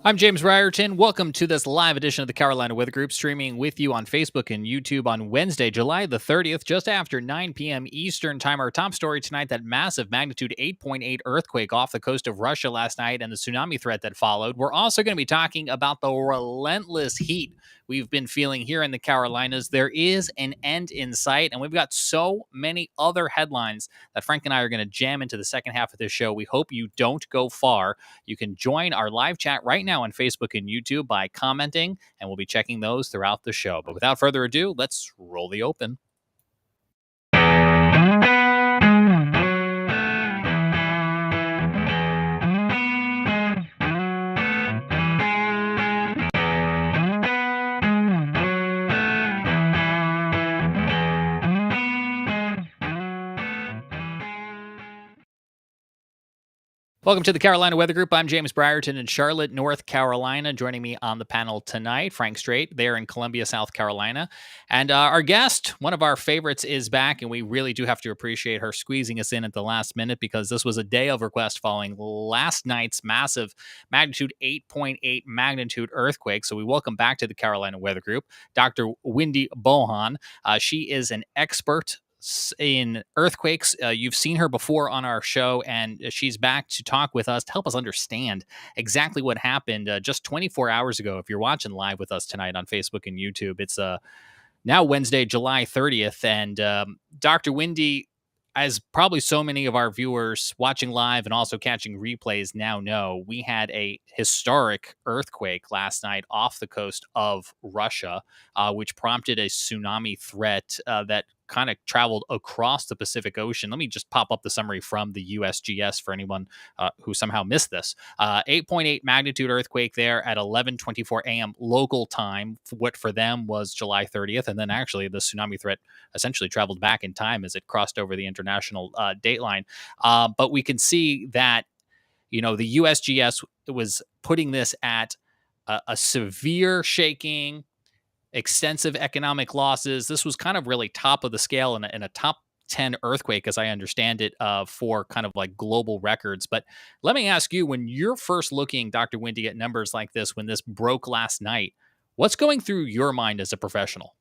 I'm James Ryerton. Welcome to this live edition of the Carolina Weather Group, streaming with you on Facebook and YouTube on Wednesday, July the 30th, just after 9 p.m. Eastern Time. Our top story tonight, that massive magnitude 8.8 earthquake off the coast of Russia last night and the tsunami threat that followed. We're also going to be talking about the relentless heat we've been feeling here in the Carolinas. There is an end in sight, and we've got so many other headlines that Frank and I are going to jam into the second half of this show. We hope you don't go far. You can join our live chat right now on Facebook and YouTube by commenting, and we'll be checking those throughout the show. But without further ado, let's roll the open. Welcome to the Carolina Weather Group. I'm James Brierton in Charlotte, North Carolina. Joining me on the panel tonight, Frank Strait, there in Columbia, South Carolina. And our guest, one of our favorites, is back, and we really do have to appreciate her squeezing us in at the last minute because this was a day of request following last night's massive magnitude 8.8 magnitude earthquake. So we welcome back to the Carolina Weather Group Dr. Wendy Bohon. She is an expert in earthquakes. You've seen her before on our show, and she's back to talk with us to help us understand exactly what happened just 24 hours ago. If you're watching live with us tonight on Facebook and YouTube, it's now Wednesday, July 30th. And Dr. Wendy, as probably so many of our viewers watching live and also catching replays now know, we had a historic earthquake last night off the coast of Russia, which prompted a tsunami threat that kind of traveled across the Pacific Ocean. Let me just pop up the summary from the USGS for anyone who somehow missed this. 8.8 magnitude earthquake there at 11:24 a.m. local time. What for them was July 30th. And then actually the tsunami threat essentially traveled back in time as it crossed over the international date line. But we can see that, the USGS was putting this at a severe shaking, extensive economic losses. This was kind of really top of the scale in a top 10 earthquake, as I understand it, for kind of like global records. But let me ask you, when you're first looking, Dr. Wendy, at numbers like this, when this broke last night, what's going through your mind as a professional?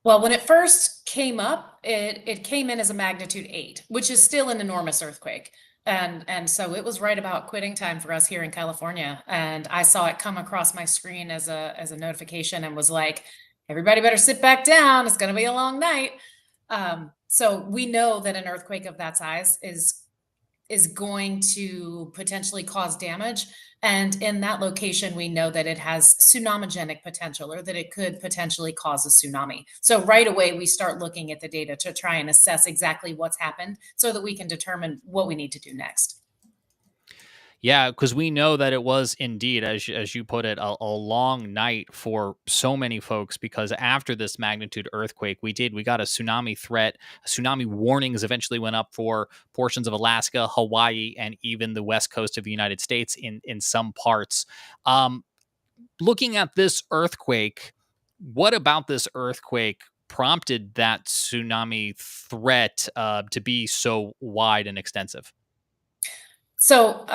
Well, when it first came up, it came in as a magnitude 8, which is still an enormous earthquake. And so it was right about quitting time for us here in California. And I saw it come across my screen as a notification and was like, everybody better sit back down. It's going to be a long night. So we know that an earthquake of that size is going to potentially cause damage. And in that location, we know that it has tsunamigenic potential, or that it could potentially cause a tsunami. So right away, we start looking at the data to try and assess exactly what's happened so that we can determine what we need to do next. Yeah, because we know that it was indeed, as you put it, a long night for so many folks. Because after this magnitude earthquake, we got a tsunami threat. Tsunami warnings eventually went up for portions of Alaska, Hawaii, and even the west coast of the United States in some parts. Looking at this earthquake, what about this earthquake prompted that tsunami threat to be so wide and extensive? So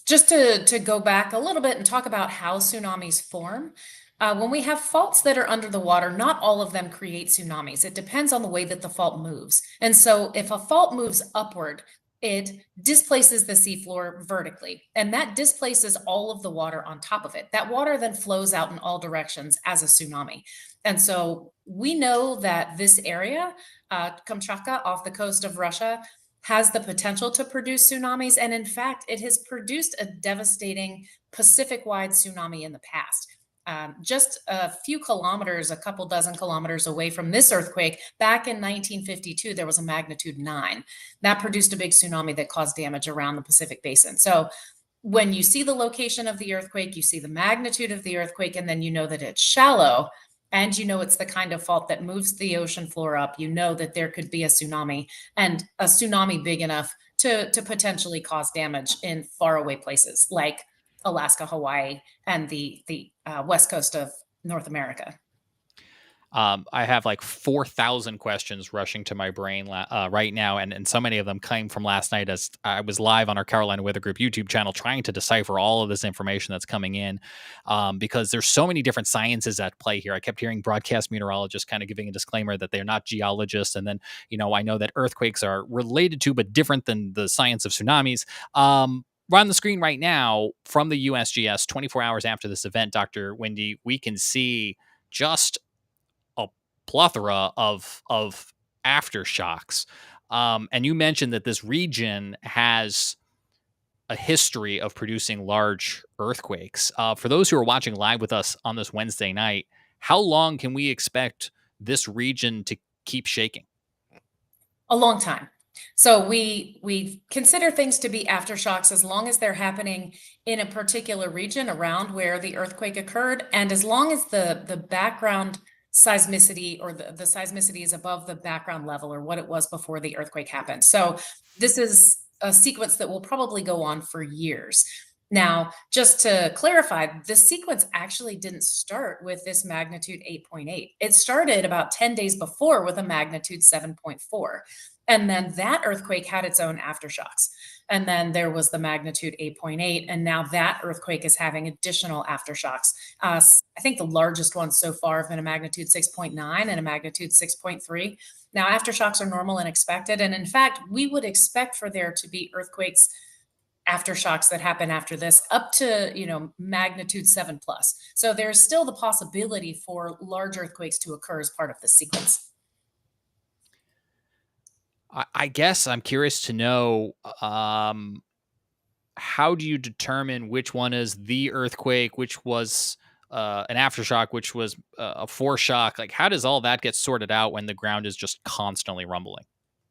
just to go back a little bit and talk about how tsunamis form. When we have faults that are under the water, not all of them create tsunamis. It depends on the way that the fault moves. And so if a fault moves upward, it displaces the seafloor vertically, and that displaces all of the water on top of it. That water then flows out in all directions as a tsunami. And so we know that this area, Kamchatka off the coast of Russia, has the potential to produce tsunamis. And in fact, it has produced a devastating Pacific-wide tsunami in the past. Just a few kilometers, a couple dozen kilometers away from this earthquake, back in 1952, there was a magnitude 9. That produced a big tsunami that caused damage around the Pacific Basin. So when you see the location of the earthquake, you see the magnitude of the earthquake, and then you know that it's shallow, and you know it's the kind of fault that moves the ocean floor up, you know that there could be a tsunami, and a tsunami big enough to potentially cause damage in faraway places like Alaska, Hawaii, and the west coast of North America. I have like 4,000 questions rushing to my brain right now, and so many of them came from last night as I was live on our Carolina Weather Group YouTube channel trying to decipher all of this information that's coming in, because there's so many different sciences at play here. I kept hearing broadcast meteorologists kind of giving a disclaimer that they're not geologists, and then I know that earthquakes are related to but different than the science of tsunamis. We're on the screen right now from the USGS 24 hours after this event, Dr. Wendy. We can see just a plethora of aftershocks. And you mentioned that this region has a history of producing large earthquakes. For those who are watching live with us on this Wednesday night, how long can we expect this region to keep shaking? A long time. So we consider things to be aftershocks as long as they're happening in a particular region around where the earthquake occurred, and as long as the background seismicity, or the seismicity is above the background level, or what it was before the earthquake happened. So this is a sequence that will probably go on for years. Now, just to clarify, the sequence actually didn't start with this magnitude 8.8. It started about 10 days before with a magnitude 7.4. And then that earthquake had its own aftershocks. And then there was the magnitude 8.8. And now that earthquake is having additional aftershocks. I think the largest ones so far have been a magnitude 6.9 and a magnitude 6.3. Now, aftershocks are normal and expected. And in fact, we would expect for there to be earthquakes, aftershocks that happen after this, up to magnitude 7 plus. So there's still the possibility for large earthquakes to occur as part of the sequence. I guess I'm curious to know, how do you determine which one is the earthquake, which was an aftershock, which was a foreshock? Like, how does all that get sorted out when the ground is just constantly rumbling?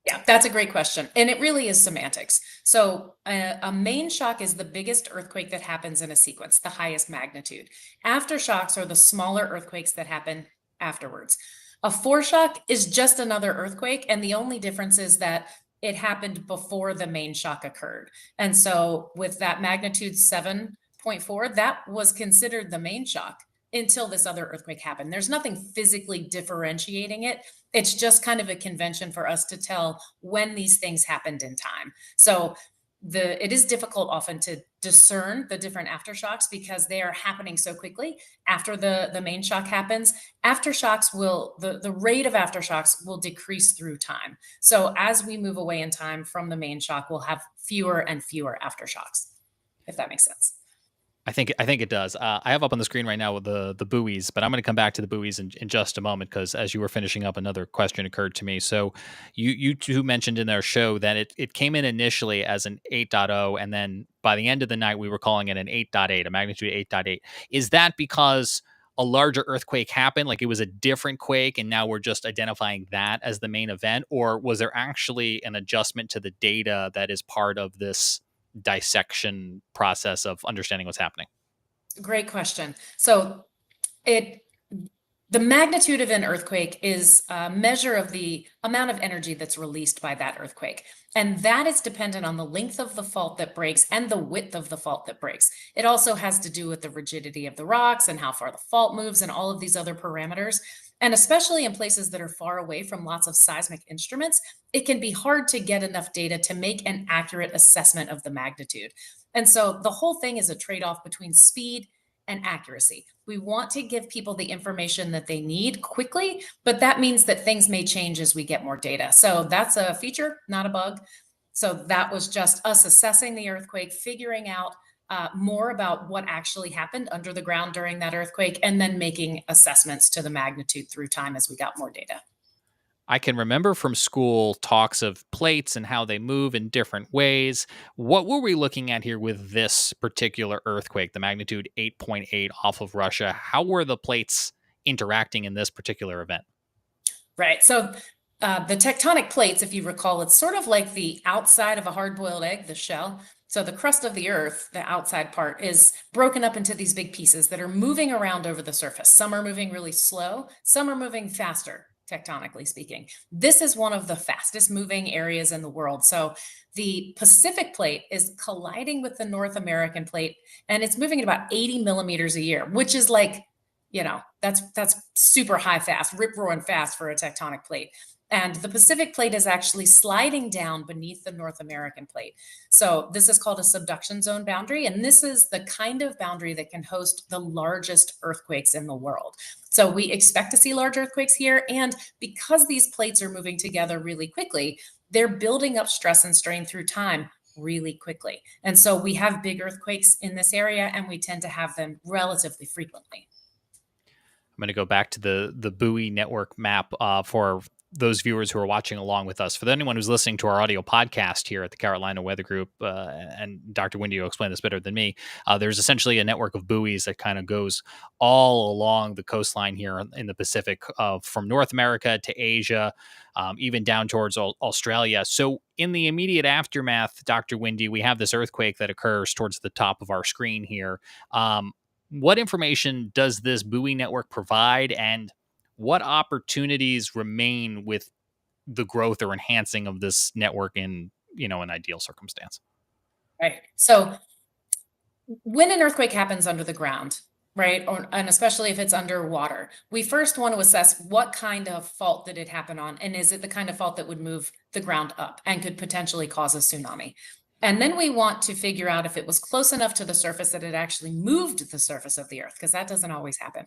Yeah, that's a great question. And it really is semantics. So, a main shock is the biggest earthquake that happens in a sequence, the highest magnitude. Aftershocks are the smaller earthquakes that happen afterwards. A foreshock is just another earthquake. And the only difference is that it happened before the main shock occurred. And so, with that magnitude 7.4, that was considered the main shock until this other earthquake happened. There's nothing physically differentiating it. It's just kind of a convention for us to tell when these things happened in time. So it is difficult often to discern the different aftershocks because they are happening so quickly after the main shock happens. Aftershocks will the rate of aftershocks will decrease through time. So as we move away in time from the main shock, we'll have fewer and fewer aftershocks, if that makes sense. I think it does. I have up on the screen right now with the buoys, but I'm going to come back to the buoys in just a moment because as you were finishing up, another question occurred to me. So you two mentioned in our show that it came in initially as an 8.0, and then by the end of the night we were calling it an 8.8, a magnitude 8.8. Is that because a larger earthquake happened, like it was a different quake, and now we're just identifying that as the main event, or was there actually an adjustment to the data that is part of this dissection process of understanding what's happening? Great question. So it the magnitude of an earthquake is a measure of the amount of energy that's released by that earthquake. And that is dependent on the length of the fault that breaks and the width of the fault that breaks. It also has to do with the rigidity of the rocks and how far the fault moves and all of these other parameters. And especially in places that are far away from lots of seismic instruments, it can be hard to get enough data to make an accurate assessment of the magnitude. And so the whole thing is a trade off between speed and accuracy. We want to give people the information that they need quickly, but that means that things may change as we get more data. So that's a feature, not a bug. So that was just us assessing the earthquake, figuring out more about what actually happened under the ground during that earthquake, and then making assessments to the magnitude through time as we got more data. I can remember from school talks of plates and how they move in different ways. What were we looking at here with this particular earthquake, the magnitude 8.8 off of Russia? How were the plates interacting in this particular event? Right. So the tectonic plates, if you recall, it's sort of like the outside of a hard boiled egg, the shell. So the crust of the earth, the outside part, is broken up into these big pieces that are moving around over the surface. Some are moving really slow, some are moving faster, tectonically speaking. This is one of the fastest moving areas in the world. So the Pacific plate is colliding with the North American plate, and it's moving at about 80 millimeters a year, which is like that's super high fast, rip roaring fast for a tectonic plate. And the Pacific plate is actually sliding down beneath the North American plate. So this is called a subduction zone boundary. And this is the kind of boundary that can host the largest earthquakes in the world. So we expect to see large earthquakes here. And because these plates are moving together really quickly, they're building up stress and strain through time really quickly. And so we have big earthquakes in this area, and we tend to have them relatively frequently. I'm going to go back to the buoy network map for those viewers who are watching along with us. For anyone who's listening to our audio podcast here at the Carolina Weather Group, and Dr. Wendy will explain this better than me, there's essentially a network of buoys that kind of goes all along the coastline here in the Pacific, from North America to Asia, even down towards Australia. So in the immediate aftermath, Dr. Wendy, we have this earthquake that occurs towards the top of our screen here. What information does this buoy network provide, and what opportunities remain with the growth or enhancing of this network in, an ideal circumstance? Right. So when an earthquake happens under the ground, right, and especially if it's underwater, we first want to assess what kind of fault did it happen on, and is it the kind of fault that would move the ground up and could potentially cause a tsunami? And then we want to figure out if it was close enough to the surface that it actually moved the surface of the earth, because that doesn't always happen.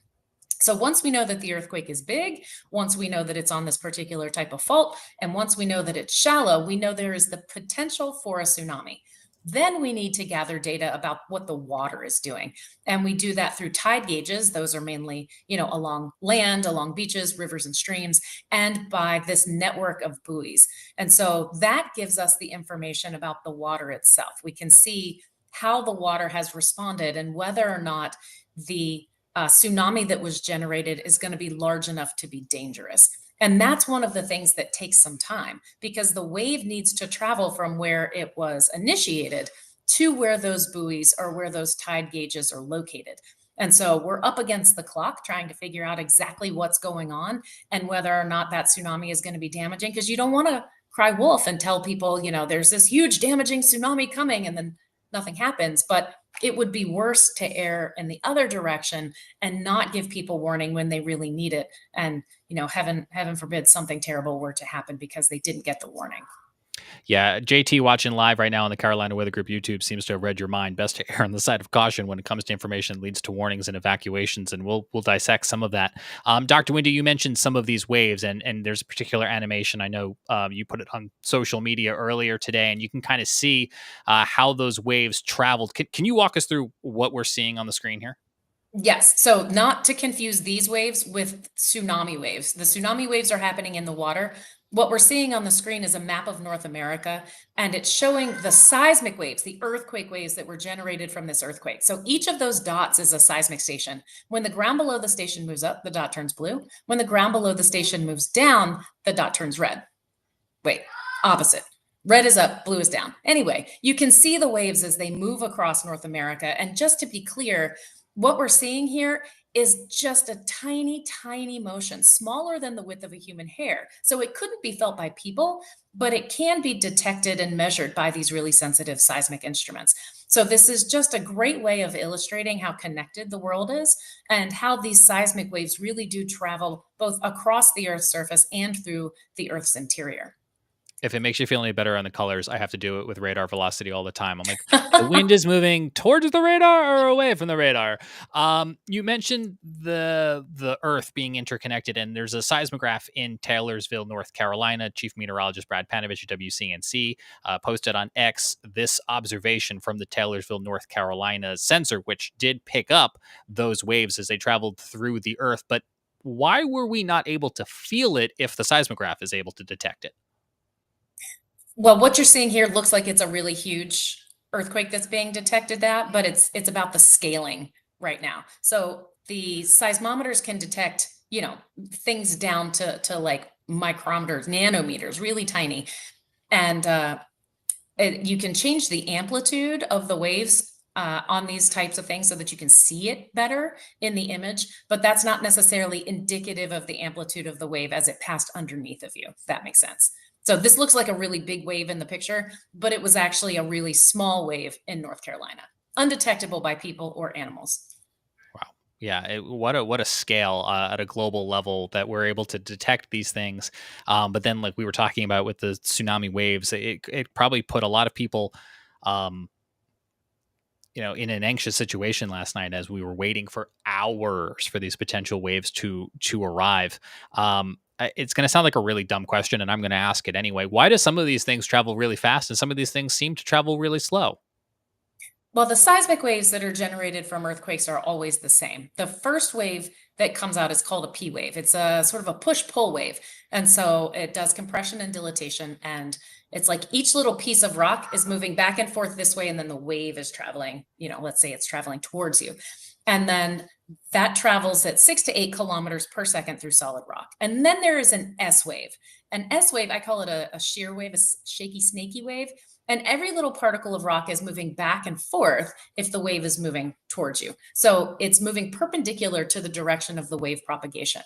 So once we know that the earthquake is big, once we know that it's on this particular type of fault, and once we know that it's shallow, we know there is the potential for a tsunami. Then we need to gather data about what the water is doing. And we do that through tide gauges. Those are mainly, along land, along beaches, rivers, and streams, and by this network of buoys. And so that gives us the information about the water itself. We can see how the water has responded and whether or not the tsunami that was generated is going to be large enough to be dangerous. And that's one of the things that takes some time, because the wave needs to travel from where it was initiated to where those buoys or where those tide gauges are located. And so we're up against the clock trying to figure out exactly what's going on and whether or not that tsunami is going to be damaging, because you don't want to cry wolf and tell people, there's this huge damaging tsunami coming and then nothing happens. But it would be worse to err in the other direction and not give people warning when they really need it. And, heaven forbid something terrible were to happen because they didn't get the warning. Yeah, JT watching live right now on the Carolina Weather Group YouTube seems to have read your mind. Best to err on the side of caution when it comes to information that leads to warnings and evacuations, and we'll dissect some of that. Dr. Wendy, you mentioned some of these waves, and there's a particular animation. I know you put it on social media earlier today, and you can kind of see how those waves traveled. Can you walk us through what we're seeing on the screen here? Yes. So not to confuse these waves with tsunami waves. The tsunami waves are happening in the water. What we're seeing on the screen is a map of North America, and it's showing the seismic waves, the earthquake waves that were generated from this earthquake. So each of those dots is a seismic station. When the ground below the station moves up, the dot turns blue. When the ground below the station moves down, the dot turns red. Wait, opposite. Red is up, blue is down. Anyway, you can see the waves as they move across North America. And just to be clear, what we're seeing here is just a tiny, tiny motion, smaller than the width of a human hair. So it couldn't be felt by people, but it can be detected and measured by these really sensitive seismic instruments. So this is just a great way of illustrating how connected the world is and how these seismic waves really do travel both across the Earth's surface and through the Earth's interior. If it makes you feel any better on the colors, I have to do it with radar velocity all the time. I'm like, the wind is moving towards the radar or away from the radar. You mentioned the Earth being interconnected, and there's a seismograph in Taylorsville, North Carolina. Chief Meteorologist Brad Panovich at WCNC posted on X this observation from the Taylorsville, North Carolina sensor, which did pick up those waves as they traveled through the Earth. But why were we not able to feel it if the seismograph is able to detect it? Well, what you're seeing here looks like it's a really huge earthquake that's being detected but it's about the scaling right now. So the seismometers can detect, things down to like micrometers, nanometers, really tiny. And you can change the amplitude of the waves on these types of things so that you can see it better in the image, but that's not necessarily indicative of the amplitude of the wave as it passed underneath of you, if that makes sense. So this looks like a really big wave in the picture, but it was actually a really small wave in North Carolina, undetectable by people or animals. Wow. Yeah, what a scale at a global level that we're able to detect these things. But then, like we were talking about with the tsunami waves, it probably put a lot of people, um, in an anxious situation last night as we were waiting for hours for these potential waves to arrive. It's going to sound like a really dumb question, and I'm going to ask it anyway. Why do some of these things travel really fast and some of these things seem to travel really slow? Well, the seismic waves that are generated from earthquakes are always the same. The first wave that comes out is called a P wave. It's a sort of a push-pull wave. And so it does compression and dilatation. And it's like each little piece of rock is moving back and forth this way. And then the wave is traveling, let's say it's traveling towards you. And then that travels at 6 to 8 kilometers per second through solid rock. And then there is an S wave. An S wave, I call it a shear wave, a shaky, snaky wave. And every little particle of rock is moving back and forth if the wave is moving towards you. So it's moving perpendicular to the direction of the wave propagation.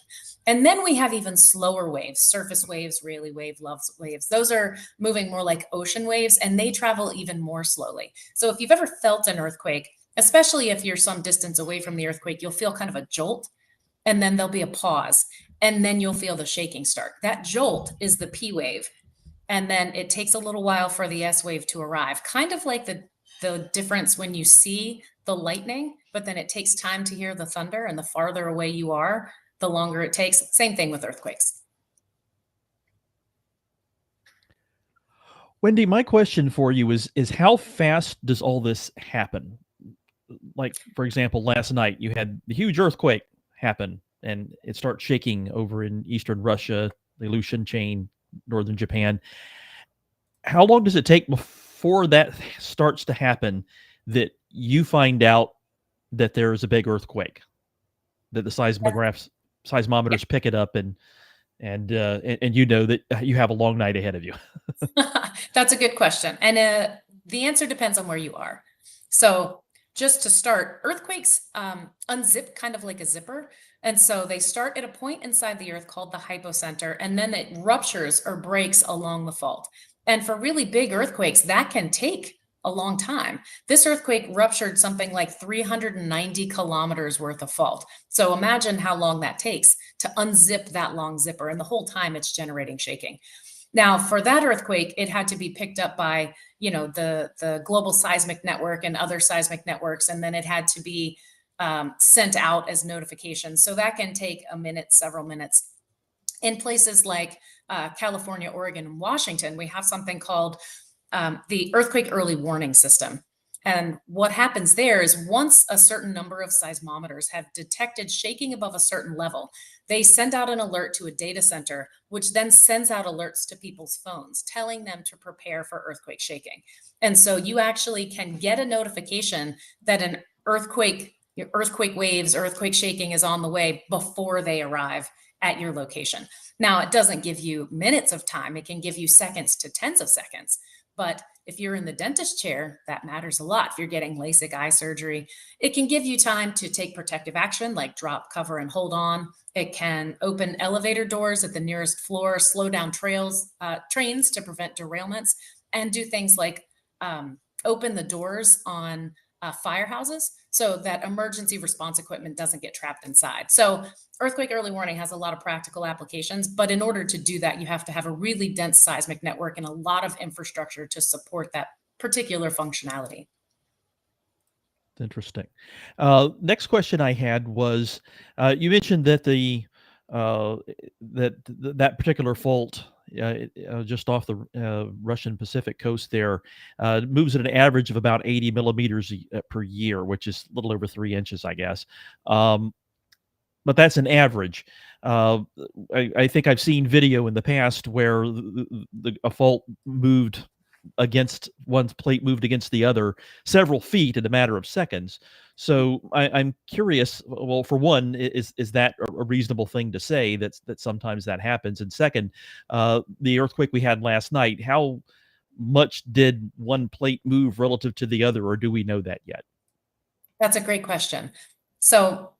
And then we have even slower waves, surface waves, Rayleigh wave, Love waves. Those are moving more like ocean waves, and they travel even more slowly. So if you've ever felt an earthquake, especially if you're some distance away from the earthquake, you'll feel kind of a jolt, and then there'll be a pause, and then you'll feel the shaking start. That jolt is the P wave. And then it takes a little while for the S wave to arrive, kind of like the difference when you see the lightning, but then it takes time to hear the thunder, and the farther away you are, the longer it takes. Same thing with earthquakes. Wendy, my question for you is how fast does all this happen? Like, for example, last night you had the huge earthquake happen and it starts shaking over in eastern Russia, the Aleutian chain, northern Japan. How long does it take before that starts to happen that you find out that there is a big earthquake, that the seismometers pick it up and you know that you have a long night ahead of you? That's a good question. And the answer depends on where you are. So just to start, earthquakes unzip kind of like a zipper. And so they start at a point inside the earth called the hypocenter, and then it ruptures or breaks along the fault. And for really big earthquakes, that can take a long time. This earthquake ruptured something like 390 kilometers worth of fault. So imagine how long that takes to unzip that long zipper. And the whole time it's generating shaking. Now, for that earthquake, it had to be picked up by, the global seismic network and other seismic networks, and then it had to be sent out as notifications. So that can take a minute, several minutes. In places like California, Oregon, and Washington, we have something called the earthquake early warning system. And what happens there is once a certain number of seismometers have detected shaking above a certain level, they send out an alert to a data center, which then sends out alerts to people's phones, telling them to prepare for earthquake shaking. And so you actually can get a notification that an earthquake, your earthquake waves, earthquake shaking is on the way before they arrive at your location. Now, it doesn't give you minutes of time. It can give you seconds to tens of seconds. But if you're in the dentist chair, that matters a lot. If you're getting LASIK eye surgery, it can give you time to take protective action like drop, cover, and hold on. It can open elevator doors at the nearest floor, slow down trains to prevent derailments, and do things like open the doors on firehouses so that emergency response equipment doesn't get trapped inside. So earthquake early warning has a lot of practical applications, but in order to do that, you have to have a really dense seismic network and a lot of infrastructure to support that particular functionality. Interesting. Next question I had was, you mentioned that that particular fault just off the Russian Pacific coast there moves at an average of about 80 millimeters per year, which is a little over 3 inches, I guess. But that's an average. I think I've seen video in the past where a fault moved against one's plate moved against the other several feet in a matter of seconds. So I'm curious. Well, for one, is that a reasonable thing to say that sometimes that happens? And second, the earthquake we had last night, how much did one plate move relative to the other, or do we know that yet? That's a great question. So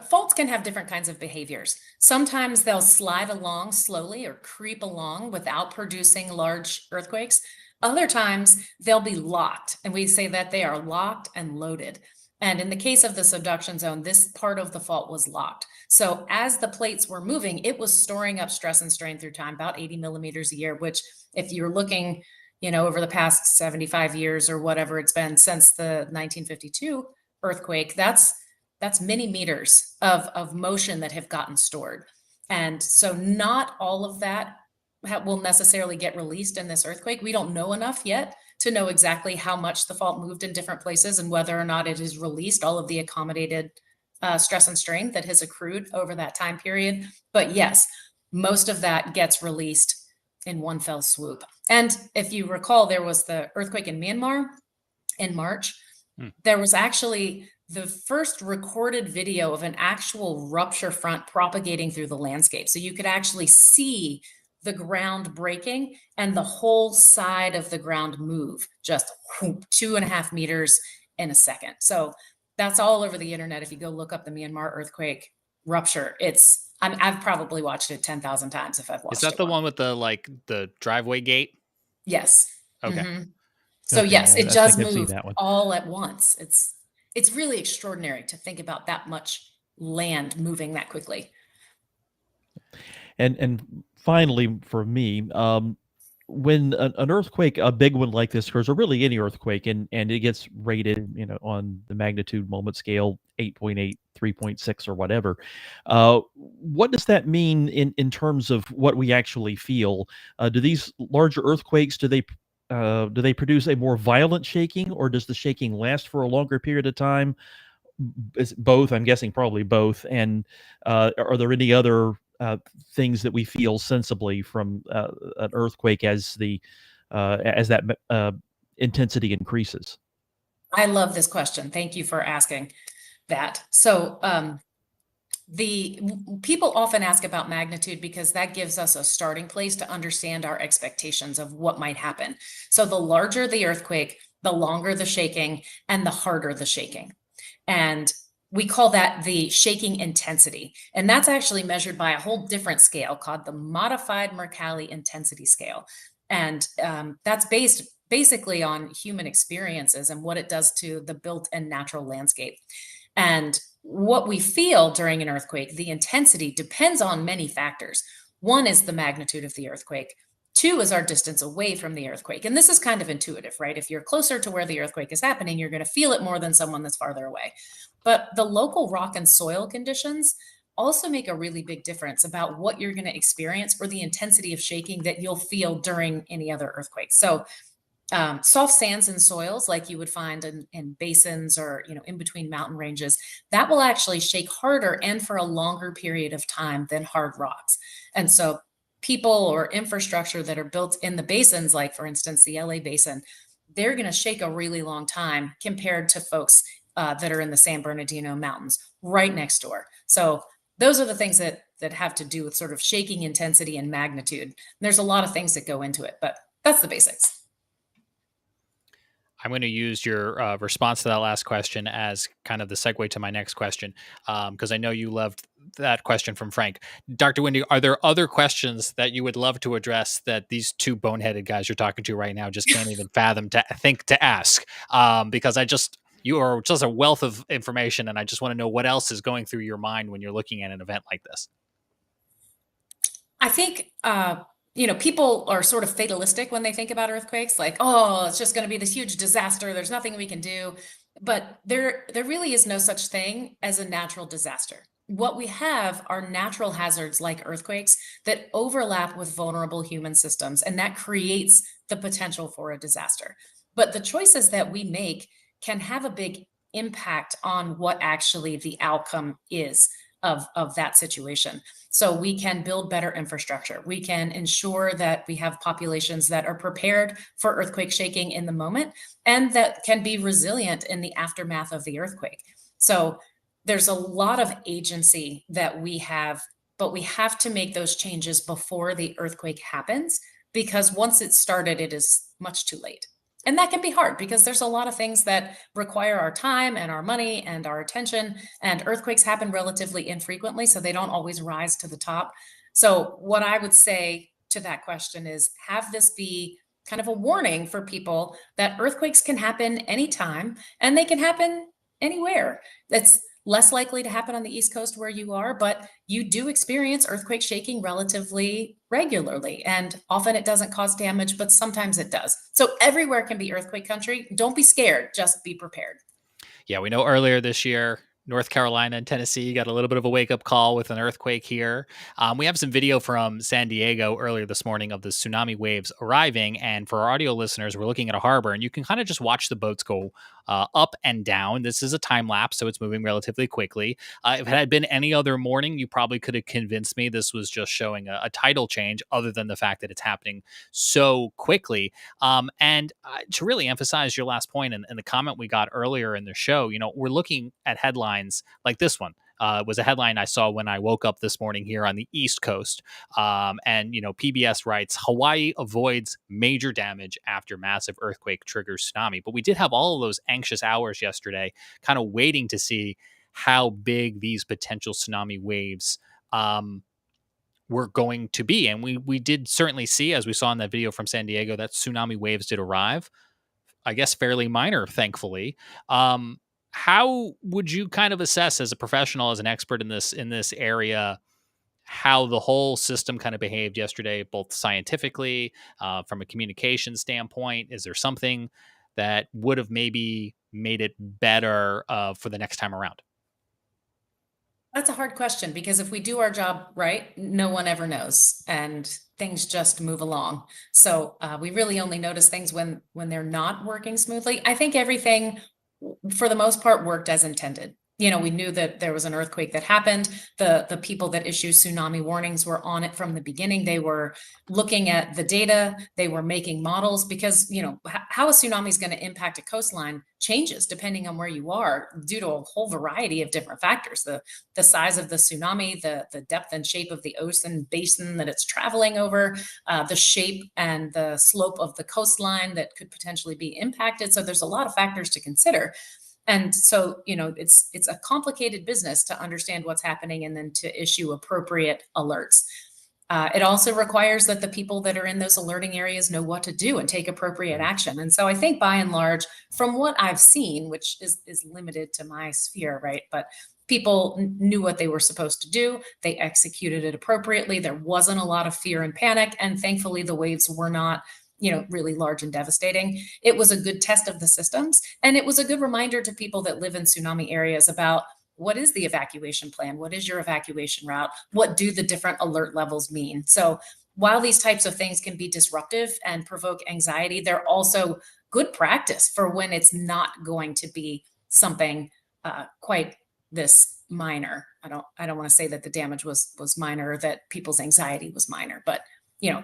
faults can have different kinds of behaviors. Sometimes they'll slide along slowly or creep along without producing large earthquakes. Other times they'll be locked, and we say that they are locked and loaded. And in the case of the subduction zone, this part of the fault was locked. So as the plates were moving, it was storing up stress and strain through time, about 80 millimeters a year, which if you're looking, over the past 75 years or whatever it's been since the 1952 earthquake, that's many meters of motion that have gotten stored. And so not all of that will necessarily get released in this earthquake. We don't know enough yet to know exactly how much the fault moved in different places and whether or not it has released all of the accommodated stress and strain that has accrued over that time period. But yes, most of that gets released in one fell swoop. And if you recall, there was the earthquake in Myanmar in March. There was actually the first recorded video of an actual rupture front propagating through the landscape. So you could actually see the ground breaking and the whole side of the ground move just 2.5 meters in a second. So that's all over the internet. If you go look up the Myanmar earthquake rupture, I've probably watched it 10,000 times if I've watched it. Is that the one with the driveway gate? Yes. Okay. Mm-hmm. So Okay, yes, yeah, it I does think I've seen move that one. all at once. It's really extraordinary to think about that much land moving that quickly. And finally, for me, when an earthquake, a big one like this occurs, or really any earthquake, and it gets rated, on the magnitude moment scale, 8.8, 3.6, or whatever, what does that mean in terms of what we actually feel? Do these larger earthquakes, do they produce a more violent shaking, or does the shaking last for a longer period of time? Is it both? I'm guessing probably both. And are there any other things that we feel sensibly from an earthquake as that intensity increases? I love this question. Thank you for asking that. So the people often ask about magnitude because that gives us a starting place to understand our expectations of what might happen. So the larger the earthquake, the longer the shaking and the harder the shaking. And we call that the shaking intensity. And that's actually measured by a whole different scale called the modified Mercalli intensity scale. And that's based basically on human experiences and what it does to the built and natural landscape. And what we feel during an earthquake, the intensity depends on many factors. One is the magnitude of the earthquake. Two is our distance away from the earthquake. And this is kind of intuitive, right? If you're closer to where the earthquake is happening, you're going to feel it more than someone that's farther away. But the local rock and soil conditions also make a really big difference about what you're going to experience or the intensity of shaking that you'll feel during any other earthquake. So soft sands and soils like you would find in basins or in between mountain ranges, that will actually shake harder and for a longer period of time than hard rocks. And so people or infrastructure that are built in the basins, like for instance the LA basin, they're going to shake a really long time compared to folks that are in the San Bernardino mountains right next door. So those are the things that have to do with sort of shaking intensity and magnitude. There's a lot of things that go into it, but that's the basics. I'm going to use your response to that last question as kind of the segue to my next question, because I know you loved that question from Frank. Dr. Wendy, are there other questions that you would love to address that these two boneheaded guys you're talking to right now just can't even fathom to ask? Because you are just a wealth of information, and I just want to know what else is going through your mind when you're looking at an event like this. I think people are sort of fatalistic when they think about earthquakes, like, oh, it's just going to be this huge disaster. There's nothing we can do. But there really is no such thing as a natural disaster. What we have are natural hazards like earthquakes that overlap with vulnerable human systems, and that creates the potential for a disaster. But the choices that we make can have a big impact on what actually the outcome is of that situation. So we can build better infrastructure. We can ensure that we have populations that are prepared for earthquake shaking in the moment and that can be resilient in the aftermath of the earthquake. So there's a lot of agency that we have, but we have to make those changes before the earthquake happens, because once it's started, it is much too late. And that can be hard because there's a lot of things that require our time and our money and our attention, and earthquakes happen relatively infrequently, so they don't always rise to the top. So what I would say to that question is have this be kind of a warning for people that earthquakes can happen anytime and they can happen anywhere. That's less likely to happen on the East Coast where you are, but you do experience earthquake shaking relatively regularly. And often it doesn't cause damage, but sometimes it does. So everywhere can be earthquake country. Don't be scared, just be prepared. Yeah, we know earlier this year, North Carolina and Tennessee got a little bit of a wake up call with an earthquake here. We have some video from San Diego earlier this morning of the tsunami waves arriving. And for our audio listeners, we're looking at a harbor and you can kind of just watch the boats go up and down. This is a time lapse, so it's moving relatively quickly. If it had been any other morning, you probably could have convinced me this was just showing a tidal change, other than the fact that it's happening so quickly. And to really emphasize your last point and the comment we got earlier in the show, we're looking at headlines like this one. Was a headline I saw when I woke up this morning here on the East Coast. And PBS writes, Hawaii avoids major damage after massive earthquake triggers tsunami. But we did have all of those anxious hours yesterday, kind of waiting to see how big these potential tsunami waves were going to be. And we did certainly see, as we saw in that video from San Diego, that tsunami waves did arrive, I guess fairly minor, thankfully. How would you kind of assess, as a professional, as an expert in this area, how the whole system kind of behaved yesterday, both scientifically, from a communication standpoint? Is there something that would have maybe made it better for the next time around? That's a hard question because if we do our job right, no one ever knows and things just move along. So we really only notice things when they're not working smoothly. I think everything, for the most part, worked as intended. We knew that there was an earthquake that happened. The people that issue tsunami warnings were on it from the beginning. They were looking at the data. They were making models because, how a tsunami is going to impact a coastline changes depending on where you are due to a whole variety of different factors. The size of the tsunami, the depth and shape of the ocean basin that it's traveling over, the shape and the slope of the coastline that could potentially be impacted. So there's a lot of factors to consider. And so, it's a complicated business to understand what's happening and then to issue appropriate alerts. It also requires that the people that are in those alerting areas know what to do and take appropriate action. And so I think by and large, from what I've seen, which is limited to my sphere, right? But people knew what they were supposed to do. They executed it appropriately. There wasn't a lot of fear and panic. And thankfully, the waves were not really large and devastating. It was a good test of the systems. And it was a good reminder to people that live in tsunami areas about what is the evacuation plan? What is your evacuation route? What do the different alert levels mean? So while these types of things can be disruptive and provoke anxiety, they're also good practice for when it's not going to be something quite this minor. I don't want to say that the damage was minor or that people's anxiety was minor, but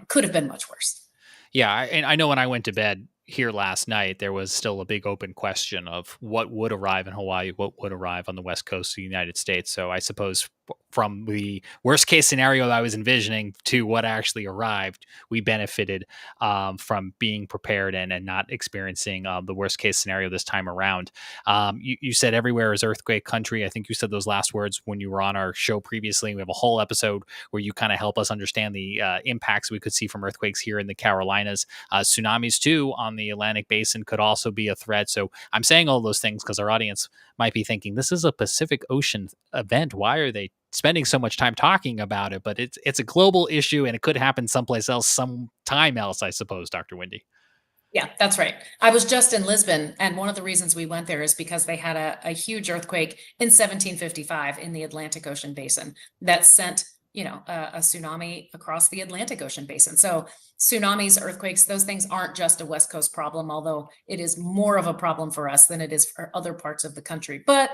could have been much worse. Yeah, and I know when I went to bed here last night, there was still a big open question of what would arrive in Hawaii, what would arrive on the west coast of the United States. So I suppose from the worst case scenario that I was envisioning to what actually arrived, we benefited from being prepared and not experiencing the worst case scenario this time around. You said everywhere is earthquake country. I think you said those last words when you were on our show previously. We have a whole episode where you kind of help us understand the impacts we could see from earthquakes here in the Carolinas. Tsunamis too on the Atlantic basin could also be a threat. So I'm saying all those things because our audience might be thinking, this is a Pacific Ocean event. Why are they spending so much time talking about it? But it's a global issue and it could happen someplace else, sometime else, I suppose, Dr. Wendy. Yeah, that's right. I was just in Lisbon, and one of the reasons we went there is because they had a huge earthquake in 1755 in the Atlantic Ocean basin that sent a tsunami across the Atlantic Ocean basin. So tsunamis, earthquakes, those things aren't just a West Coast problem, although it is more of a problem for us than it is for other parts of the country. But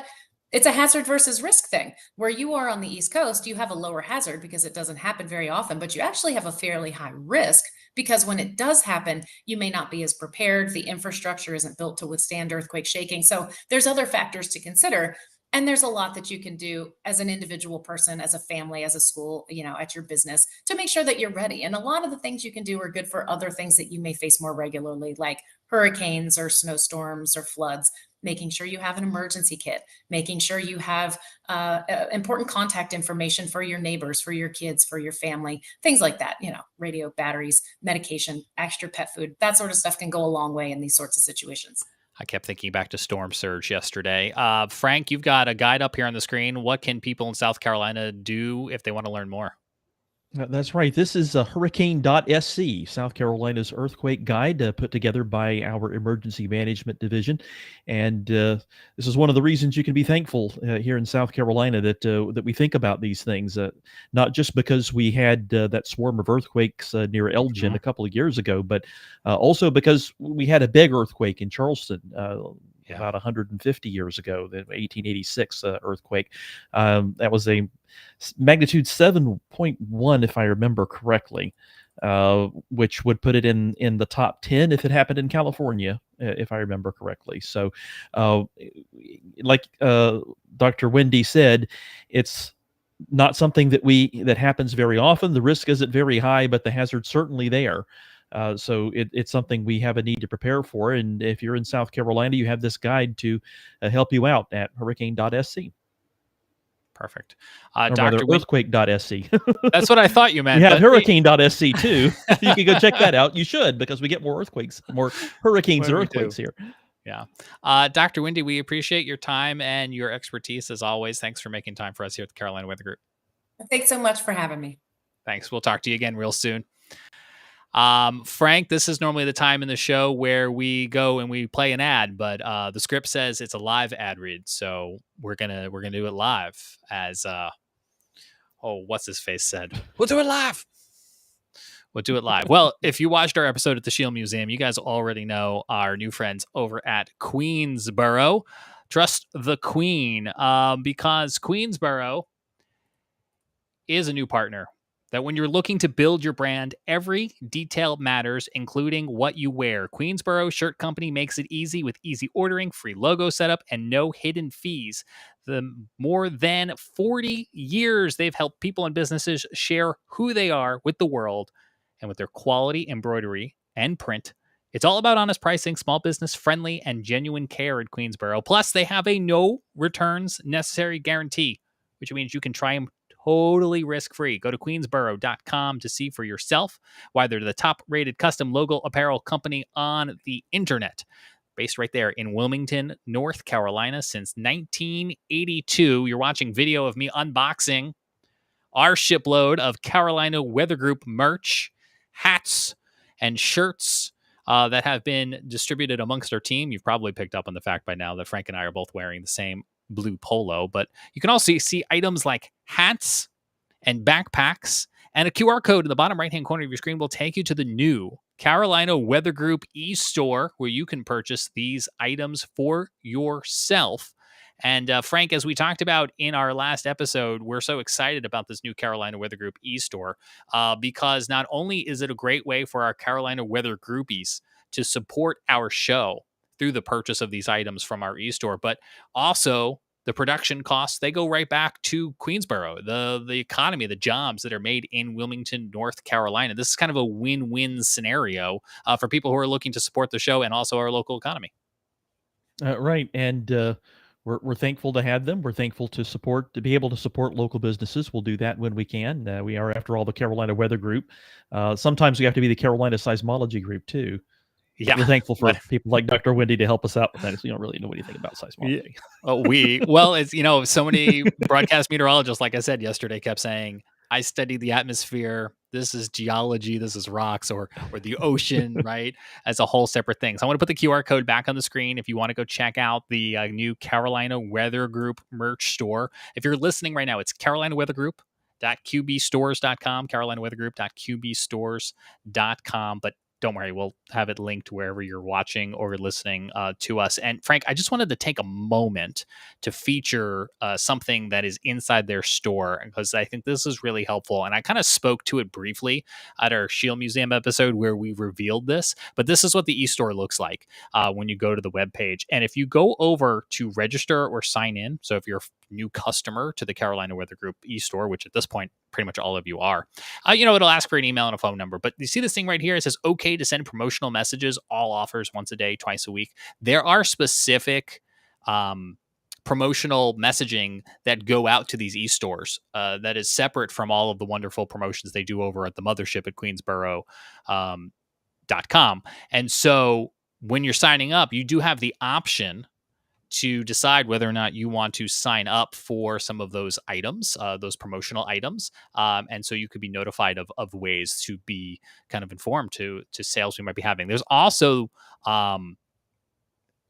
it's a hazard versus risk thing. Where you are on the East Coast, you have a lower hazard because it doesn't happen very often, but you actually have a fairly high risk because when it does happen, you may not be as prepared. The infrastructure isn't built to withstand earthquake shaking. So there's other factors to consider. And there's a lot that you can do as an individual person, as a family, as a school, at your business to make sure that you're ready. And a lot of the things you can do are good for other things that you may face more regularly, like hurricanes or snowstorms or floods, making sure you have an emergency kit, making sure you have important contact information for your neighbors, for your kids, for your family, things like that, radio, batteries, medication, extra pet food, that sort of stuff can go a long way in these sorts of situations. I kept thinking back to storm surge yesterday. Frank, you've got a guide up here on the screen. What can people in South Carolina do if they want to learn more? That's right. This is a hurricane.sc, South Carolina's earthquake guide, put together by our emergency management division. And this is one of the reasons you can be thankful here in South Carolina that we think about these things, not just because we had that swarm of earthquakes near Elgin a couple of years ago, but also because we had a big earthquake in Charleston about 150 years ago, the 1886 earthquake. That was a magnitude 7.1, if I remember correctly, which would put it in the top 10 if it happened in California, if I remember correctly. So, like Dr. Wendy said, it's not something that happens very often. The risk isn't very high, but the hazard's certainly there. So it's something we have a need to prepare for. And if you're in South Carolina, you have this guide to help you out at hurricane.sc. Perfect. Or rather, earthquake.sc. That's what I thought you meant. We have hurricane.sc too. You can go check that out. You should, because we get more earthquakes, more hurricanes and earthquakes here. Yeah. Dr. Wendy, we appreciate your time and your expertise as always. Thanks for making time for us here at the Carolina Weather Group. Thanks so much for having me. Thanks. We'll talk to you again real soon. Frank, this is normally the time in the show where we go and we play an ad, but the script says it's a live ad read, so we're gonna do it live as what's his face said? We'll do it live. We'll do it live. Well, if you watched our episode at the Shield Museum, you guys already know our new friends over at Queensboro. Trust the Queen, because Queensboro is a new partner. That when you're looking to build your brand, every detail matters, including what you wear. Queensboro Shirt Company makes it easy with easy ordering, free logo setup, and no hidden fees. The more than 40 years they've helped people and businesses share who they are with the world, and with their quality embroidery and print. It's all about honest pricing, small business friendly, and genuine care at Queensboro. Plus, they have a no returns necessary guarantee, which means you can try them totally risk-free. Go to queensboro.com to see for yourself why they're the top-rated custom logo apparel company on the internet. Based right there in Wilmington, North Carolina since 1982. You're watching video of me unboxing our shipload of Carolina Weather Group merch, hats, and shirts that have been distributed amongst our team. You've probably picked up on the fact by now that Frank and I are both wearing the same blue polo, but you can also see items like hats and backpacks, and a QR code in the bottom right-hand corner of your screen will take you to the new Carolina Weather Group e-store, where you can purchase these items for yourself. And Frank, as we talked about in our last episode, we're so excited about this new Carolina Weather Group e-store because not only is it a great way for our Carolina Weather Groupies to support our show through the purchase of these items from our e-store, but also the production costs, they go right back to Queensboro, the economy, the jobs that are made in Wilmington, North Carolina. This is kind of a win-win scenario for people who are looking to support the show and also our local economy. Right. And we're thankful to have them. We're thankful to be able to support local businesses. We'll do that when we can. We are, after all, the Carolina Weather Group. Sometimes we have to be the Carolina Seismology Group too. Yeah, we're thankful for people like Dr. Wendy to help us out with that, because we don't really know anything about seismology. Well, it's so many broadcast meteorologists, like I said yesterday, kept saying, I study the atmosphere. This is geology. This is rocks or the ocean, right? As a whole separate thing. So I want to put the QR code back on the screen if you want to go check out the new Carolina Weather Group merch store. If you're listening right now, it's carolinaweathergroup.qbstores.com, carolinaweathergroup.qbstores.com. But don't worry, we'll have it linked wherever you're watching or listening to us. And Frank, I just wanted to take a moment to feature something that is inside their store, because I think this is really helpful. And I kind of spoke to it briefly at our Shield Museum episode where we revealed this, but this is what the e-store looks like when you go to the webpage. And if you go over to register or sign in, so if you're a new customer to the Carolina Weather Group e-store, which at this point, pretty much all of you are, it'll ask for an email and a phone number. But you see this thing right here? It says, okay to send promotional messages, all offers once a day, twice a week. There are specific promotional messaging that go out to these e-stores that is separate from all of the wonderful promotions they do over at the mothership at Queensboro.com. And so when you're signing up, you do have the option to decide whether or not you want to sign up for some of those items, those promotional items. And so you could be notified of ways to be kind of informed to sales we might be having. There's also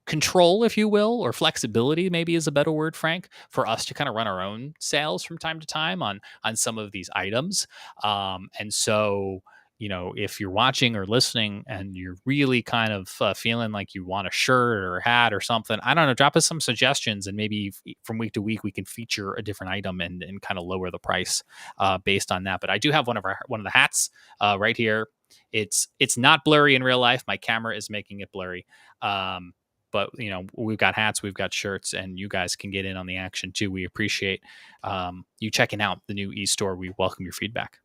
control, if you will, or flexibility maybe is a better word, Frank, for us to kind of run our own sales from time to time on some of these items. And so, if you're watching or listening and you're really kind of feeling like you want a shirt or a hat or something, I don't know, drop us some suggestions, and maybe from week to week we can feature a different item and kind of lower the price based on that. But I do have one of the hats right here. It's not blurry in real life. My camera is making it blurry. But we've got hats, we've got shirts, and you guys can get in on the action too. We appreciate you checking out the new e-store. We welcome your feedback.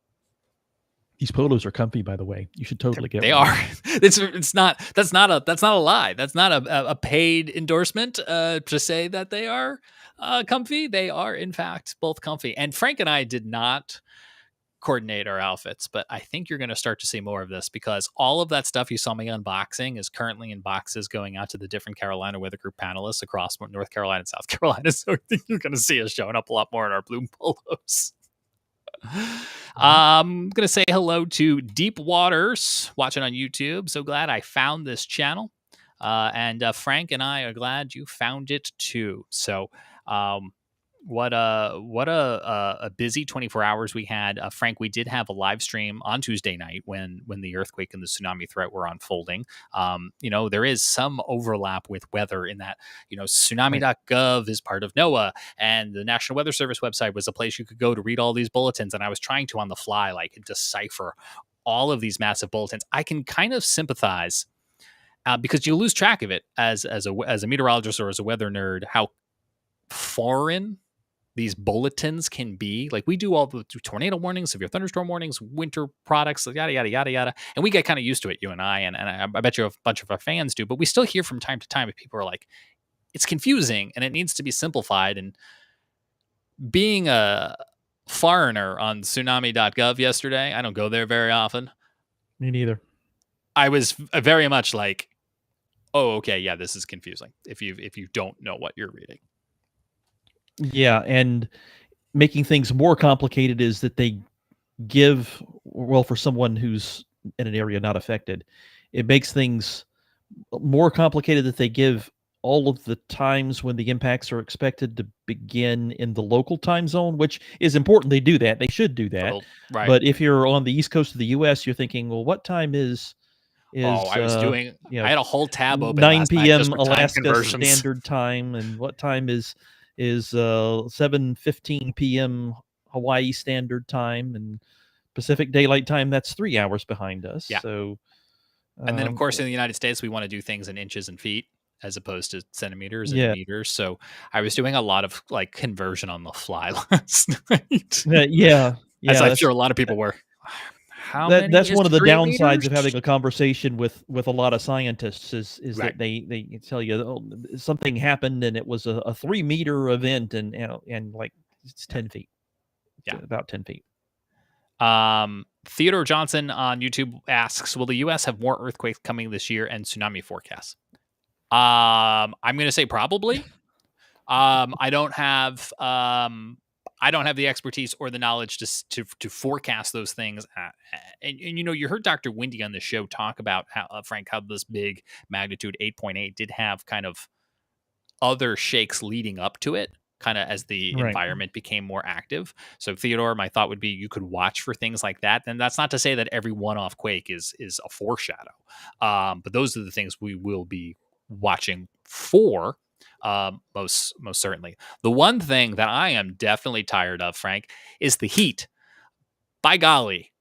These polos are comfy, by the way. You should totally get they one. Are. It's not. That's not a lie. That's not a paid endorsement to say that they are comfy. They are in fact both comfy. And Frank and I did not coordinate our outfits, but I think you're going to start to see more of this, because all of that stuff you saw me unboxing is currently in boxes going out to the different Carolina Weather Group panelists across North Carolina and South Carolina. So I think you're going to see us showing up a lot more in our blue polos. I'm going to say hello to Deep Waters watching on YouTube. So glad I found this channel. And Frank and I are glad you found it too. So, what a busy 24 hours we had. Frank, we did have a live stream on Tuesday night when the earthquake and the tsunami threat were unfolding. There is some overlap with weather in that, tsunami.gov is part of NOAA, and the National Weather Service website was a place you could go to read all these bulletins. And I was trying to, on the fly, decipher all of these massive bulletins. I can kind of sympathize because you lose track of it as a meteorologist or as a weather nerd, how foreign these bulletins can be. Like, we do all the tornado warnings, severe thunderstorm warnings, winter products, yada, yada, yada, yada. And we get kind of used to it, you and I, and I bet you a bunch of our fans do, but we still hear from time to time if people are like, it's confusing and it needs to be simplified. And being a foreigner on tsunami.gov yesterday, I don't go there very often. Me neither. I was very much like, oh, okay, yeah, this is confusing if you don't know what you're reading. Yeah, and making things more complicated is that they give, well, for someone who's in an area not affected, it makes things more complicated that they give all of the times when the impacts are expected to begin in the local time zone, which is important. They do that. They should do that. Right. But if you're on the East Coast of the U.S., you're thinking, well, what time is I was doing, I had a whole tab open 9 last night p.m. just for time Alaska conversions. Standard Time, and what time is 7:15 p.m. Hawaii Standard Time, and Pacific Daylight Time, that's 3 hours behind us. Yeah. So, and then of course in the United States we want to do things in inches and feet as opposed to centimeters and meters. So I was doing a lot of conversion on the fly last night. As I'm sure a lot of people were. That's one of the downsides meters? of having a conversation with a lot of scientists is Right. that they tell you, something happened and it was a 3-meter event, and like it's 10 feet. Yeah, about 10 feet. Theodore Johnson on YouTube asks, will the U.S. have more earthquakes coming this year and tsunami forecasts? I'm going to say probably. I don't have the expertise or the knowledge to forecast those things. And you heard Dr. Wendy on the show talk about how Frank, how this big magnitude 8.8 did have kind of other shakes leading up to it, kind of as the environment became more active. So Theodore, my thought would be you could watch for things like that. And that's not to say that every one-off quake is a foreshadow. But those are the things we will be watching for. Most certainly. The one thing that I am definitely tired of, Frank, is the heat. By golly,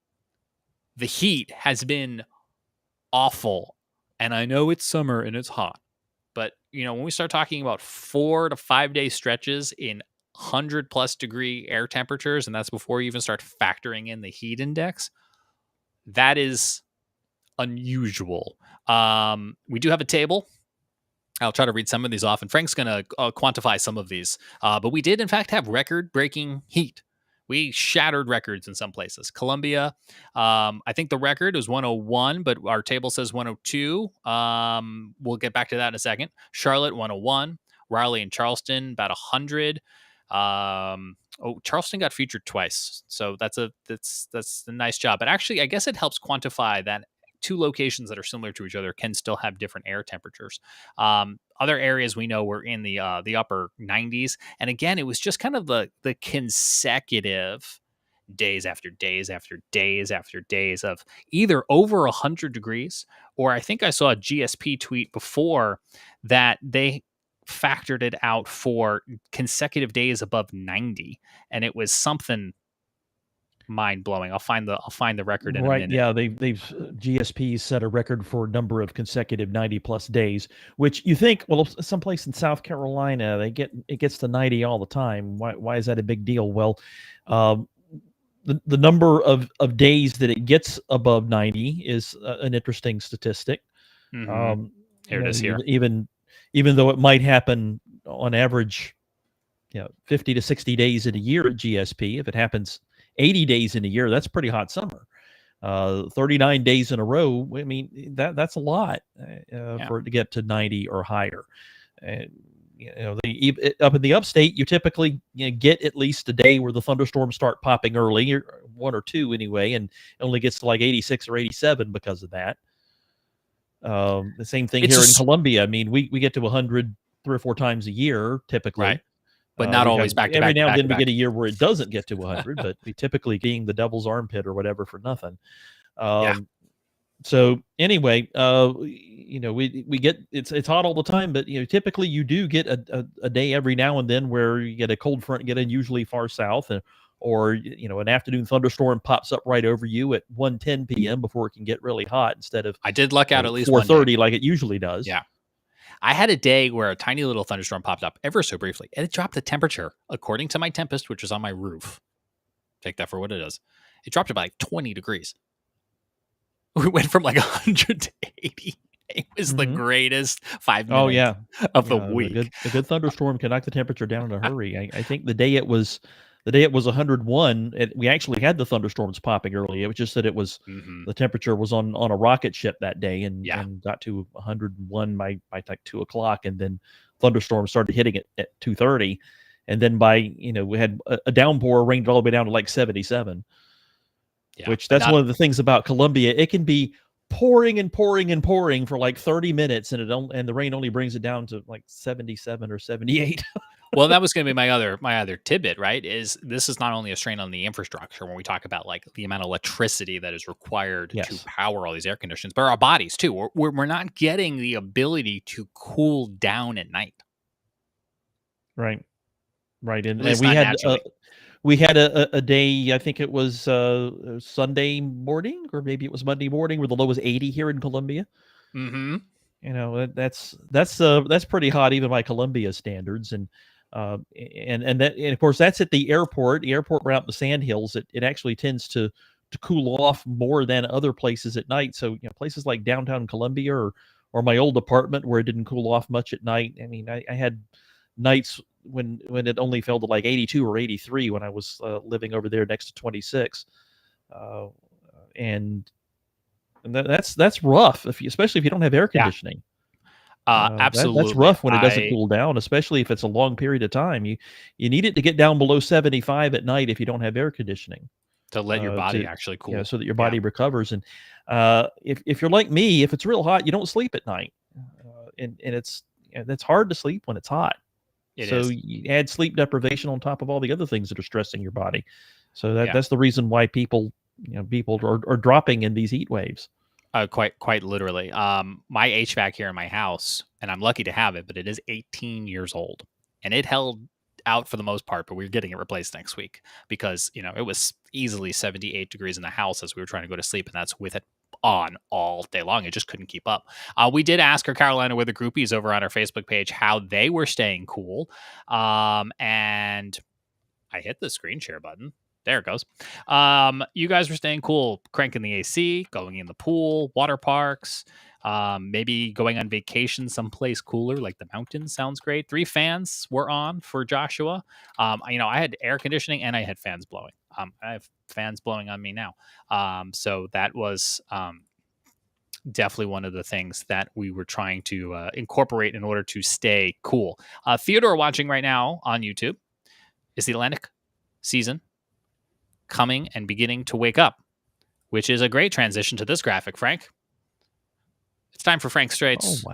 the heat has been awful. And I know it's summer and it's hot, but when we start talking about 4 to 5 day stretches in 100+ degree air temperatures, and that's before you even start factoring in the heat index, that is unusual. We do have a table. I'll try to read some of these off, and Frank's going to quantify some of these. But we did, in fact, have record-breaking heat, we shattered records in some places. Columbia, I think the record was 101, but our table says 102. We'll get back to that in a second. Charlotte, 101. Raleigh and Charleston, about 100. Charleston got featured twice, so that's a nice job. But actually, I guess it helps quantify that two locations that are similar to each other can still have different air temperatures. Other areas we know were in the upper 90s, and again, it was just kind of the consecutive days after days after days after days of either over 100 degrees, or I think I saw a GSP tweet before that they factored it out for consecutive days above 90, and it was something mind blowing. I'll find the record in a minute. Yeah, they've GSP set a record for a number of consecutive 90+ days, which you think, well, someplace in South Carolina it gets to 90 all the time. Why is that a big deal? Well, the number of days that it gets above 90 is an interesting statistic. Mm-hmm. Here it is. Even though it might happen on average, 50 to 60 days in a year at GSP, if it happens 80 days in a year, that's pretty hot summer. 39 days in a row, I mean, that's a lot for it to get to 90 or higher. Up in the upstate, you typically get at least a day where the thunderstorms start popping early, or one or two anyway, and it only gets to like 86 or 87 because of that. The same thing here in Columbia. I mean, we get to 100 3 or 4 times a year typically, right? But not always back to back. Every now and then we get a year where it doesn't get to 100, but we typically being the devil's armpit or whatever for nothing. So anyway, we get it's hot all the time, but typically you do get a day every now and then where you get a cold front get in, usually far south, or an afternoon thunderstorm pops up right over you at 1:10 p.m. before it can get really hot instead of I did luck out at least 4:30 like it usually does. Yeah. I had a day where a tiny little thunderstorm popped up ever so briefly, and it dropped the temperature, according to my Tempest, which is on my roof. Take that for what it is. It dropped it by like 20 degrees. We went from like 100 to 80. It was the greatest 5 minutes of the week. A good thunderstorm can knock the temperature down in a hurry. I think the day it was 101, we actually had the thunderstorms popping early. It was just that it was the temperature was on a rocket ship that day and got to 101 by like 2 o'clock, and then thunderstorms started hitting it at 2:30, and then by we had a downpour rained all the way down to like 77. Which that's one of the things about Columbia. It can be pouring and pouring and pouring for like 30 minutes, and the rain only brings it down to like 77 or 78. Well, that was going to be my other tidbit, right? Is this is not only a strain on the infrastructure when we talk about like the amount of electricity that is required to power all these air conditioners, but our bodies too. We're not getting the ability to cool down at night. Right. And we had a day, I think it was Sunday morning, or maybe it was Monday morning, where the low was 80 here in Columbia. Mm-hmm. That's pretty hot even by Columbia standards, and of course that's at the airport. The airport right out in the Sandhills, it actually tends to cool off more than other places at night. So places like downtown Columbia or my old apartment where it didn't cool off much at night. I mean, I had nights when it only fell to like 82 or 83 when I was living over there next to 26, and that's rough, especially if you don't have air conditioning. Absolutely, that's rough when it doesn't cool down, especially if it's a long period of time. You need it to get down below 75 at night if you don't have air conditioning, to let your body actually cool, so that your body recovers. And if you're like me, if it's real hot, you don't sleep at night, and it's hard to sleep when it's hot. You add sleep deprivation on top of all the other things that are stressing your body. So that's the reason why people are dropping in these heat waves. Quite literally. My HVAC here in my house, and I'm lucky to have it, but it is 18 years old, and it held out for the most part, but we're getting it replaced next week because it was easily 78 degrees in the house as we were trying to go to sleep, and that's with it on all day long. It just couldn't keep up. We did ask our Carolina Weather groupies over on our Facebook page how they were staying cool, and I hit the screen share button. There it goes. You guys were staying cool, cranking the AC, going in the pool, water parks, maybe going on vacation someplace cooler like the mountains. Sounds great. 3 fans were on for Joshua. I had air conditioning and I had fans blowing. I have fans blowing on me now. So that was definitely one of the things that we were trying to incorporate in order to stay cool. Theodore watching right now on YouTube is the Atlantic season coming and beginning to wake up, which is a great transition to this graphic, Frank. It's time for Frank Strait's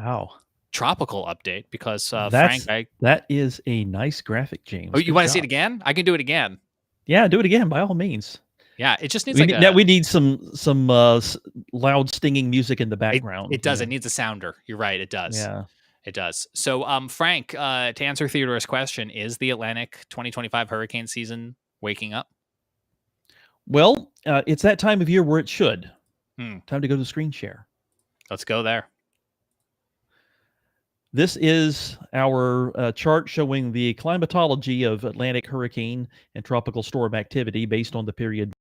tropical update because Frank, that is a nice graphic, James. Oh, you want to see it again? I can do it again. Yeah, do it again by all means. Yeah, it just needs we need some loud stinging music in the background. It does. It needs a sounder. You're right. It does. Yeah, it does. So, Frank, to answer Theodore's question, is the Atlantic 2025 hurricane season waking up? Well, it's that time of year where it should. Time to go to screen share. Let's go there. This is our chart showing the climatology of Atlantic hurricane and tropical storm activity based on the period.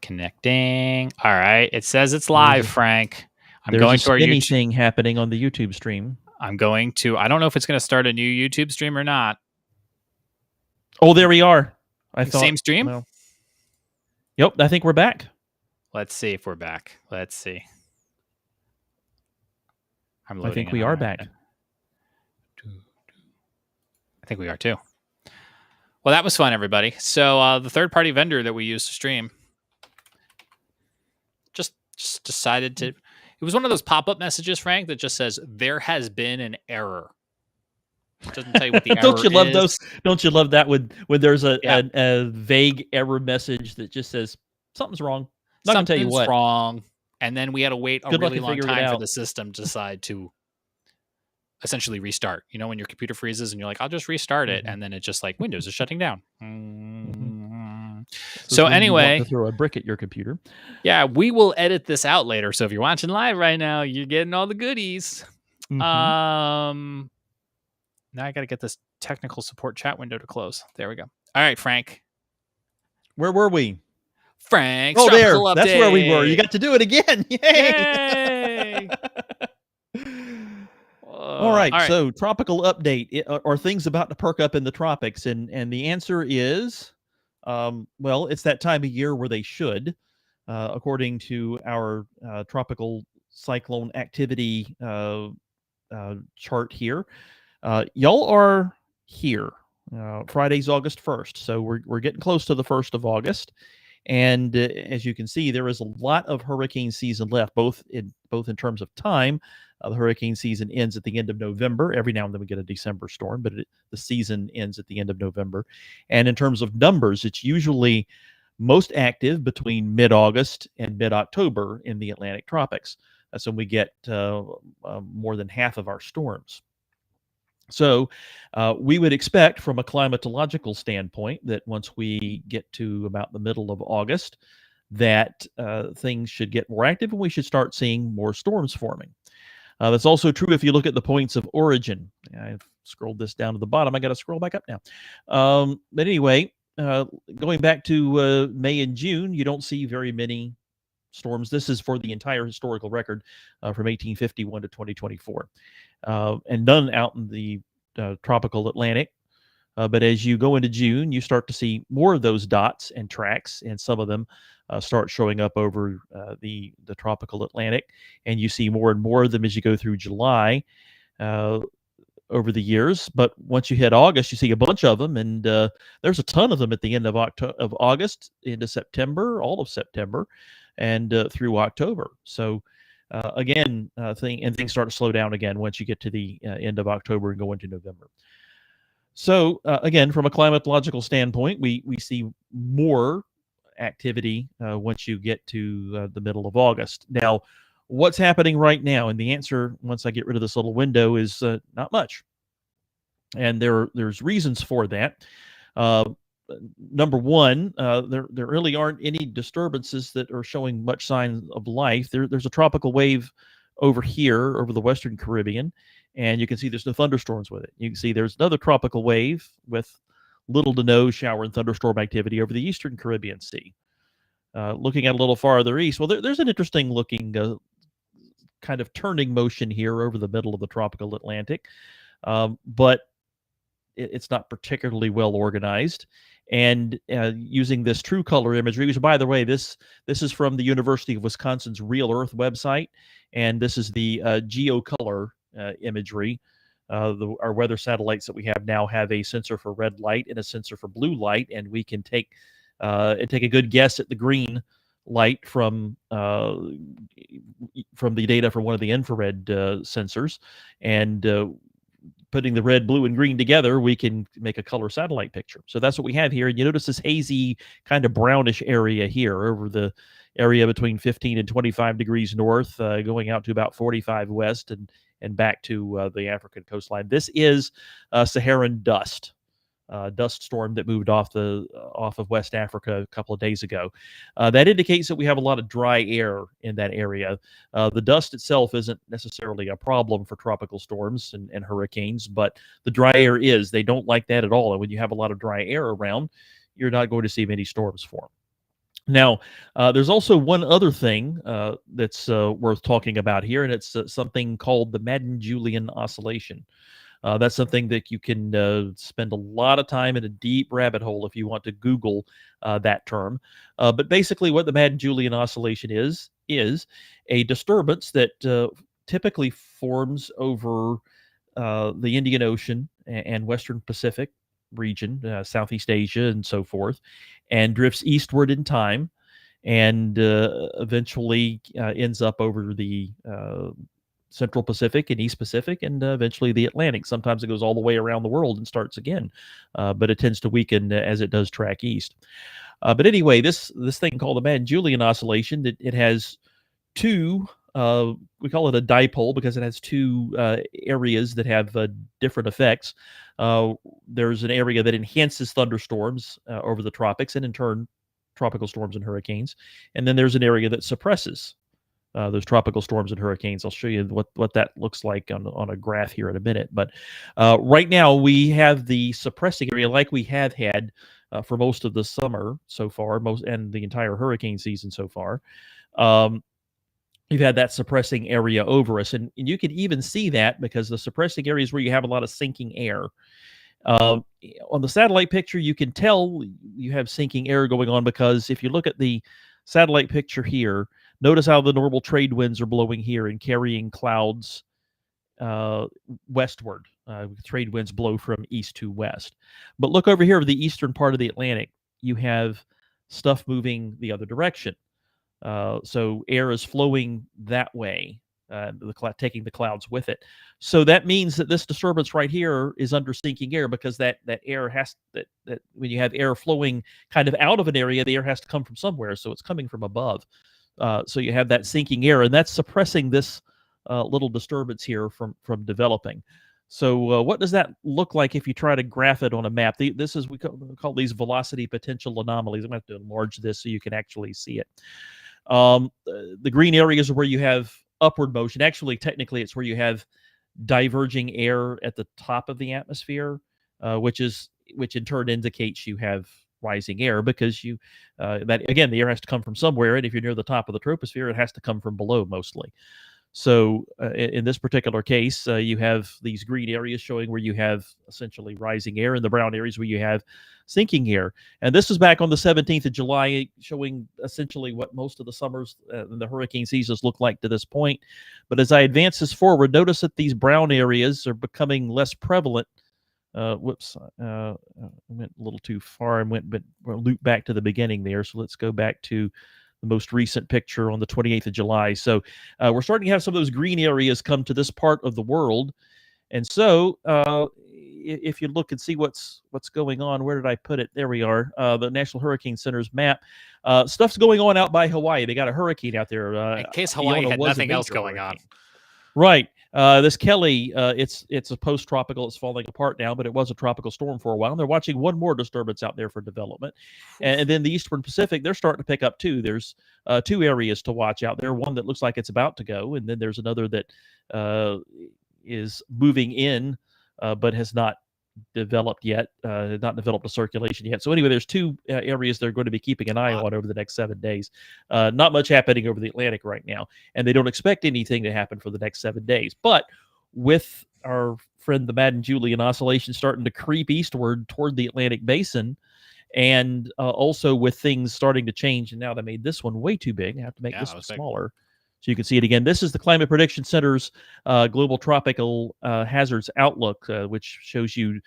Connecting. All right. It says it's live, Frank. There's going to our YouTube thing happening on the YouTube stream. I'm going to. I don't know if it's going to start a new YouTube stream or not. Oh, there we are. I thought same stream. Well, yep. I think we're back. Let's see if we're back. Let's see. I'm loading. I think we are back. I think we are too. Well, that was fun, everybody. So the third-party vendor that we used to stream just decided to. It was one of those pop-up messages, Frank, that just says there has been an error. It doesn't tell you what the error is. Don't you love those? Don't you love that when there's a vague error message that just says something's wrong? Not gonna tell you what. Wrong. And then we had to wait a really long time for the system to decide to essentially restart. You know, when your computer freezes and you're like, I'll just restart it, and then it's just like Windows is shutting down. So anyway, you want to throw a brick at your computer. Yeah, we will edit this out later. So if you're watching live right now, you're getting all the goodies. Now I got to get this technical support chat window to close. There we go. All right, Frank. Where were we? Frank's Oh, there. tropical update. That's where we were. You got to do it again. Yay! All right. So tropical update, are things about to perk up in the tropics? And the answer is, well, it's that time of year where they should, according to our tropical cyclone activity chart here. Y'all are here. Friday's August 1st, so we're getting close to the 1st of August. And as you can see, there is a lot of hurricane season left, both in terms of time. The hurricane season ends at the end of November. Every now and then we get a December storm, but the season ends at the end of November. And in terms of numbers, it's usually most active between mid-August and mid-October in the Atlantic tropics. That's when we get more than half of our storms. So we would expect from a climatological standpoint that once we get to about the middle of August, that things should get more active and we should start seeing more storms forming. That's also true if you look at the points of origin. I've scrolled this down to the bottom. I got to scroll back up now. But anyway, going back to May and June, you don't see very many storms. This is for the entire historical record from 1851 to 2024. And none out in the tropical Atlantic. But as you go into June, you start to see more of those dots and tracks, and some of them start showing up over the tropical Atlantic. And you see more and more of them as you go through July over the years. But once you hit August, you see a bunch of them, and there's a ton of them at the end of August into September, all of September, and through October. So again, things start to slow down again once you get to the end of October and go into November. So again, from a climatological standpoint, we see more activity once you get to the middle of August. Now, what's happening right now? And the answer, once I get rid of this little window, is not much. And there's reasons for that. Number one, there really aren't any disturbances that are showing much sign of life. There's a tropical wave over here over the Western Caribbean, and you can see there's no thunderstorms with it. You can see there's another tropical wave with little to no shower and thunderstorm activity over the Eastern Caribbean Sea. Looking at a little farther east, well, there's an interesting looking kind of turning motion here over the middle of the tropical Atlantic, but it's not particularly well organized. And using this true color imagery, which, by the way, this is from the University of Wisconsin's Real Earth website, and this is the geocolor imagery. Our weather satellites that we have now have a sensor for red light and a sensor for blue light, and we can take a good guess at the green light from the data from one of the infrared sensors, and putting the red, blue, and green together, we can make a color satellite picture. So that's what we have here. And you notice this hazy kind of brownish area here over the area between 15 and 25 degrees north, going out to about 45 west and back to the African coastline. This is Saharan dust. Dust storm that moved off of West Africa a couple of days ago. That indicates that we have a lot of dry air in that area. The dust itself isn't necessarily a problem for tropical storms and hurricanes, but the dry air is. They don't like that at all. And when you have a lot of dry air around, you're not going to see many storms form. Now, there's also one other thing that's worth talking about here, and it's something called the Madden-Julian Oscillation. That's something that you can spend a lot of time in a deep rabbit hole if you want to Google that term. But basically what the Madden-Julian Oscillation is a disturbance that typically forms over the Indian Ocean and Western Pacific region, Southeast Asia and so forth, and drifts eastward in time and eventually ends up over the Central Pacific and East Pacific, and eventually the Atlantic. Sometimes it goes all the way around the world and starts again, but it tends to weaken as it does track east. But anyway, this thing called the Madden-Julian Oscillation, it has two, we call it a dipole because it has two areas that have different effects. There's an area that enhances thunderstorms over the tropics, and in turn, tropical storms and hurricanes. And then there's an area that suppresses those tropical storms and hurricanes. I'll show you what that looks like on a graph here in a minute. But right now we have the suppressing area like we have had for most of the summer so far, and the entire hurricane season so far. You've had that suppressing area over us, and you can even see that because the suppressing area is where you have a lot of sinking air. On the satellite picture, you can tell you have sinking air going on because if you look at the satellite picture here, notice how the normal trade winds are blowing here and carrying clouds westward. Trade winds blow from east to west. But look over here, the eastern part of the Atlantic, you have stuff moving the other direction. So air is flowing that way, taking the clouds with it. So that means that this disturbance right here is under sinking air because that air has that when you have air flowing kind of out of an area, the air has to come from somewhere. So it's coming from above. So you have that sinking air, and that's suppressing this little disturbance here from developing. So what does that look like if you try to graph it on a map? This is we call these velocity potential anomalies. I'm going to have to enlarge this so you can actually see it. The green areas are where you have upward motion. Actually, technically, it's where you have diverging air at the top of the atmosphere, which in turn indicates you have rising air because that again, the air has to come from somewhere, and if you're near the top of the troposphere, it has to come from below mostly. So in this particular case, you have these green areas showing where you have essentially rising air, and the brown areas where you have sinking air. And this is back on the 17th of July, showing essentially what most of the summers and the hurricane seasons look like to this point. But as I advance this forward, notice that these brown areas are becoming less prevalent. I went a little too far and we'll loop back to the beginning there. So let's go back to the most recent picture on the 28th of July. So we're starting to have some of those green areas come to this part of the world. And so if you look and see what's going on, where did I put it? There we are, the National Hurricane Center's map. Stuff's going on out by Hawaii. They got a hurricane out there. In case Hawaii had nothing else going on. Right. This Kelly, it's a post-tropical. It's falling apart now, but it was a tropical storm for a while. And they're watching one more disturbance out there for development. And then the Eastern Pacific, they're starting to pick up too. There's two areas to watch out there. One that looks like it's about to go, and then there's another that is moving in, but has not developed yet, not developed a circulation yet. So anyway, there's two areas they're going to be keeping an eye on over the next 7 days. Not much happening over the Atlantic right now, and they don't expect anything to happen for the next 7 days. But with our friend the Madden Julian oscillation starting to creep eastward toward the Atlantic basin, and also with things starting to change, and now they made this one way too big. I have to make this one smaller. So you can see it again. This is the Climate Prediction Center's Global Tropical Hazards Outlook, which shows you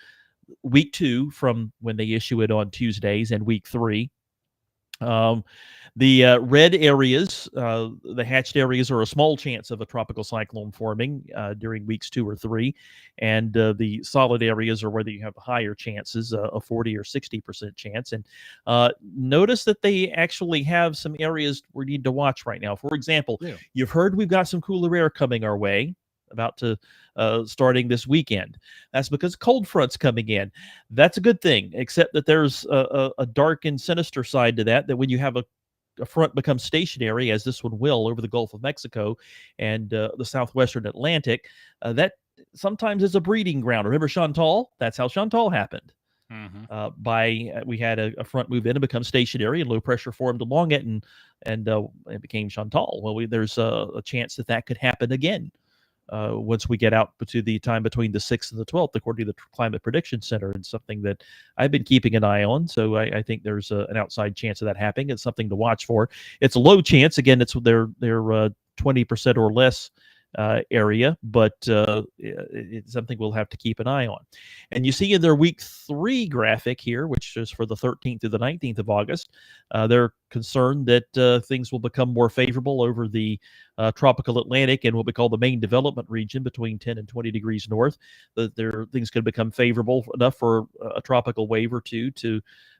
week 2 from when they issue it on Tuesdays and week 3. The red areas, the hatched areas, are a small chance of a tropical cyclone forming during weeks 2 or 3. And the solid areas are where you have higher chances, a 40 or 60% chance. And notice that they actually have some areas we need to watch right now. For example, you've heard we've got some cooler air coming our way, about to starting this weekend. That's because cold front's coming in. That's a good thing, except that there's a dark and sinister side to that when you have a front becomes stationary, as this one will, over the Gulf of Mexico and the southwestern Atlantic, that sometimes is a breeding ground. Remember Chantal? That's how Chantal happened. Mm-hmm. We had a front move in and become stationary, and low pressure formed along it, and it became Chantal. Well, there's a chance that could happen again once we get out to the time between the 6th and the 12th, according to the Climate Prediction Center, and something that I've been keeping an eye on. So I think there's an outside chance of that happening. It's something to watch for. It's a low chance. Again, it's their 20% or less area, but it's something we'll have to keep an eye on. And you see in their week 3 graphic here, which is for the 13th to the 19th of August, they're concerned that things will become more favorable over the tropical Atlantic and what we call the main development region between 10 and 20 degrees north. Things could become favorable enough for a tropical wave or two to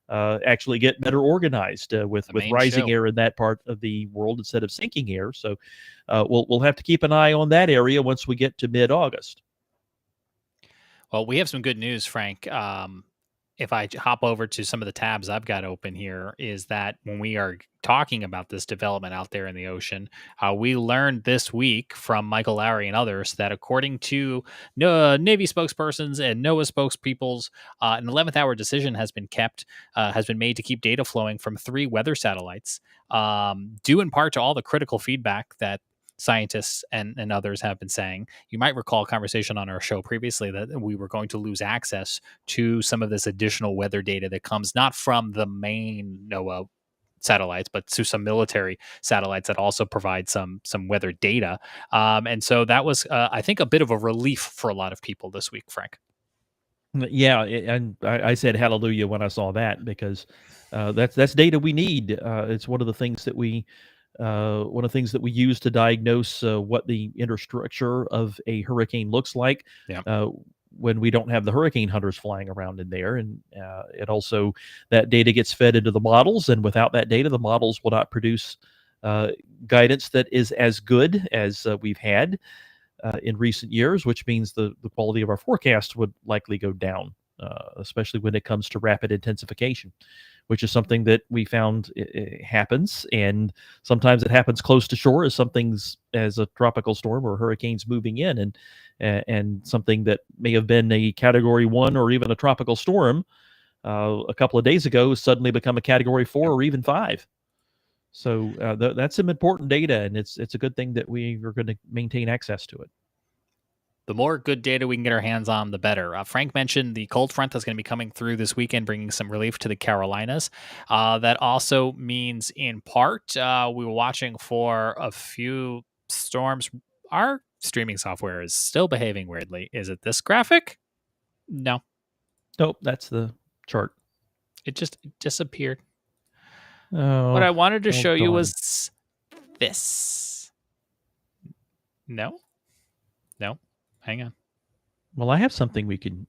actually get better organized with rising air in that part of the world instead of sinking air. So we'll have to keep an eye on that area once we get to mid-August. Well, we have some good news, Frank. if I hop over to some of the tabs I've got open here, is that when we are talking about this development out there in the ocean, we learned this week from Michael Lowry and others that according to Navy spokespersons and NOAA spokespeoples, an 11th hour decision has been made to keep data flowing from 3 weather satellites, due in part to all the critical feedback that scientists and others have been saying. You might recall a conversation on our show previously that we were going to lose access to some of this additional weather data that comes not from the main NOAA satellites, but to some military satellites that also provide some weather data. And so that was, I think, a bit of a relief for a lot of people this week, Frank. Yeah, and I said hallelujah when I saw that, because that's data we need. It's one of the things that we use to diagnose what the inner structure of a hurricane looks like. Yeah. When we don't have the hurricane hunters flying around in there, and it also, that data gets fed into the models, and without that data, the models will not produce guidance that is as good as we've had in recent years, which means the quality of our forecast would likely go down, especially when it comes to rapid intensification, which is something that we found it happens. And sometimes it happens close to shore as as a tropical storm or hurricanes moving in, and something that may have been a Category 1 or even a tropical storm a couple of days ago suddenly become a Category 4 or even 5. So that's some important data, and it's a good thing that we are going to maintain access to it. The more good data we can get our hands on, the better. Frank mentioned the cold front that's going to be coming through this weekend, bringing some relief to the Carolinas. That also means, in part, we were watching for a few storms. Our streaming software is still behaving weirdly. Is it this graphic? No. Nope, that's the chart. It just disappeared. Oh, what I wanted to show you darn. was this. No. Hang on. Well, I have something we can.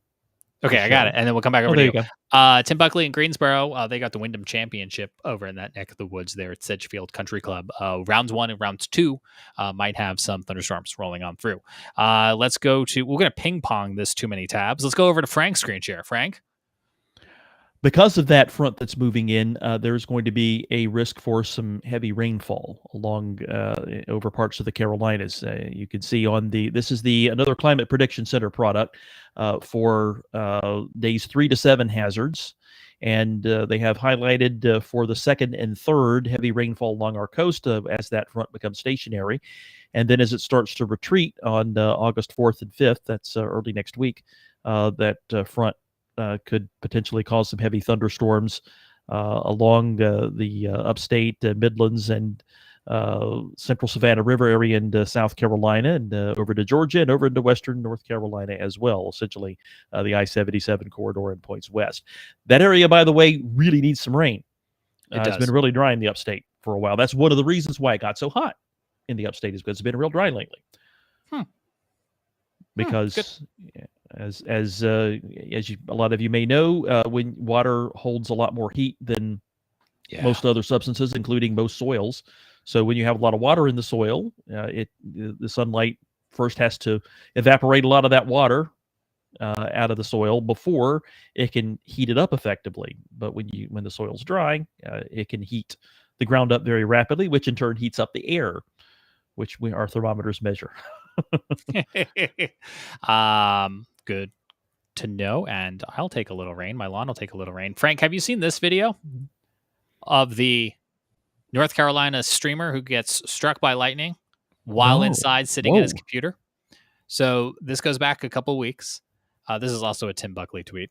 Okay, I got it. And then we'll come back over there to you you. go. Tim Buckley in Greensboro, they got the Wyndham Championship over in that neck of the woods there at Sedgefield Country Club. Rounds 1 and rounds 2 might have some thunderstorms rolling on through. We're going to ping pong this too many tabs. Let's go over to Frank's screen share. Frank? Because of that front that's moving in, there's going to be a risk for some heavy rainfall along over parts of the Carolinas. You can see this is another Climate Prediction Center product for days 3 to 7 hazards. And they have highlighted for the 2nd and 3rd heavy rainfall along our coast as that front becomes stationary. And then as it starts to retreat on August 4th and 5th, that's early next week, that front could potentially cause some heavy thunderstorms along the upstate Midlands and central Savannah River area into South Carolina, and over to Georgia and over into western North Carolina as well, essentially the I-77 corridor and points west. That area, by the way, really needs some rain. It's been really dry in the upstate for a while. That's one of the reasons why it got so hot in the upstate, is because it's been real dry lately. Because as a lot of you may know, when water holds a lot more heat than most other substances, including most soils. So when you have a lot of water in the soil, the sunlight first has to evaporate a lot of that water out of the soil before it can heat it up effectively. But when the soil's dry, it can heat the ground up very rapidly, which in turn heats up the air, which our thermometers measure. Good to know. And I'll take a little rain. My lawn will take a little rain. Frank, have you seen this video of the North Carolina streamer who gets struck by lightning while inside sitting at his computer? So this goes back a couple weeks. This is also a Tim Buckley tweet.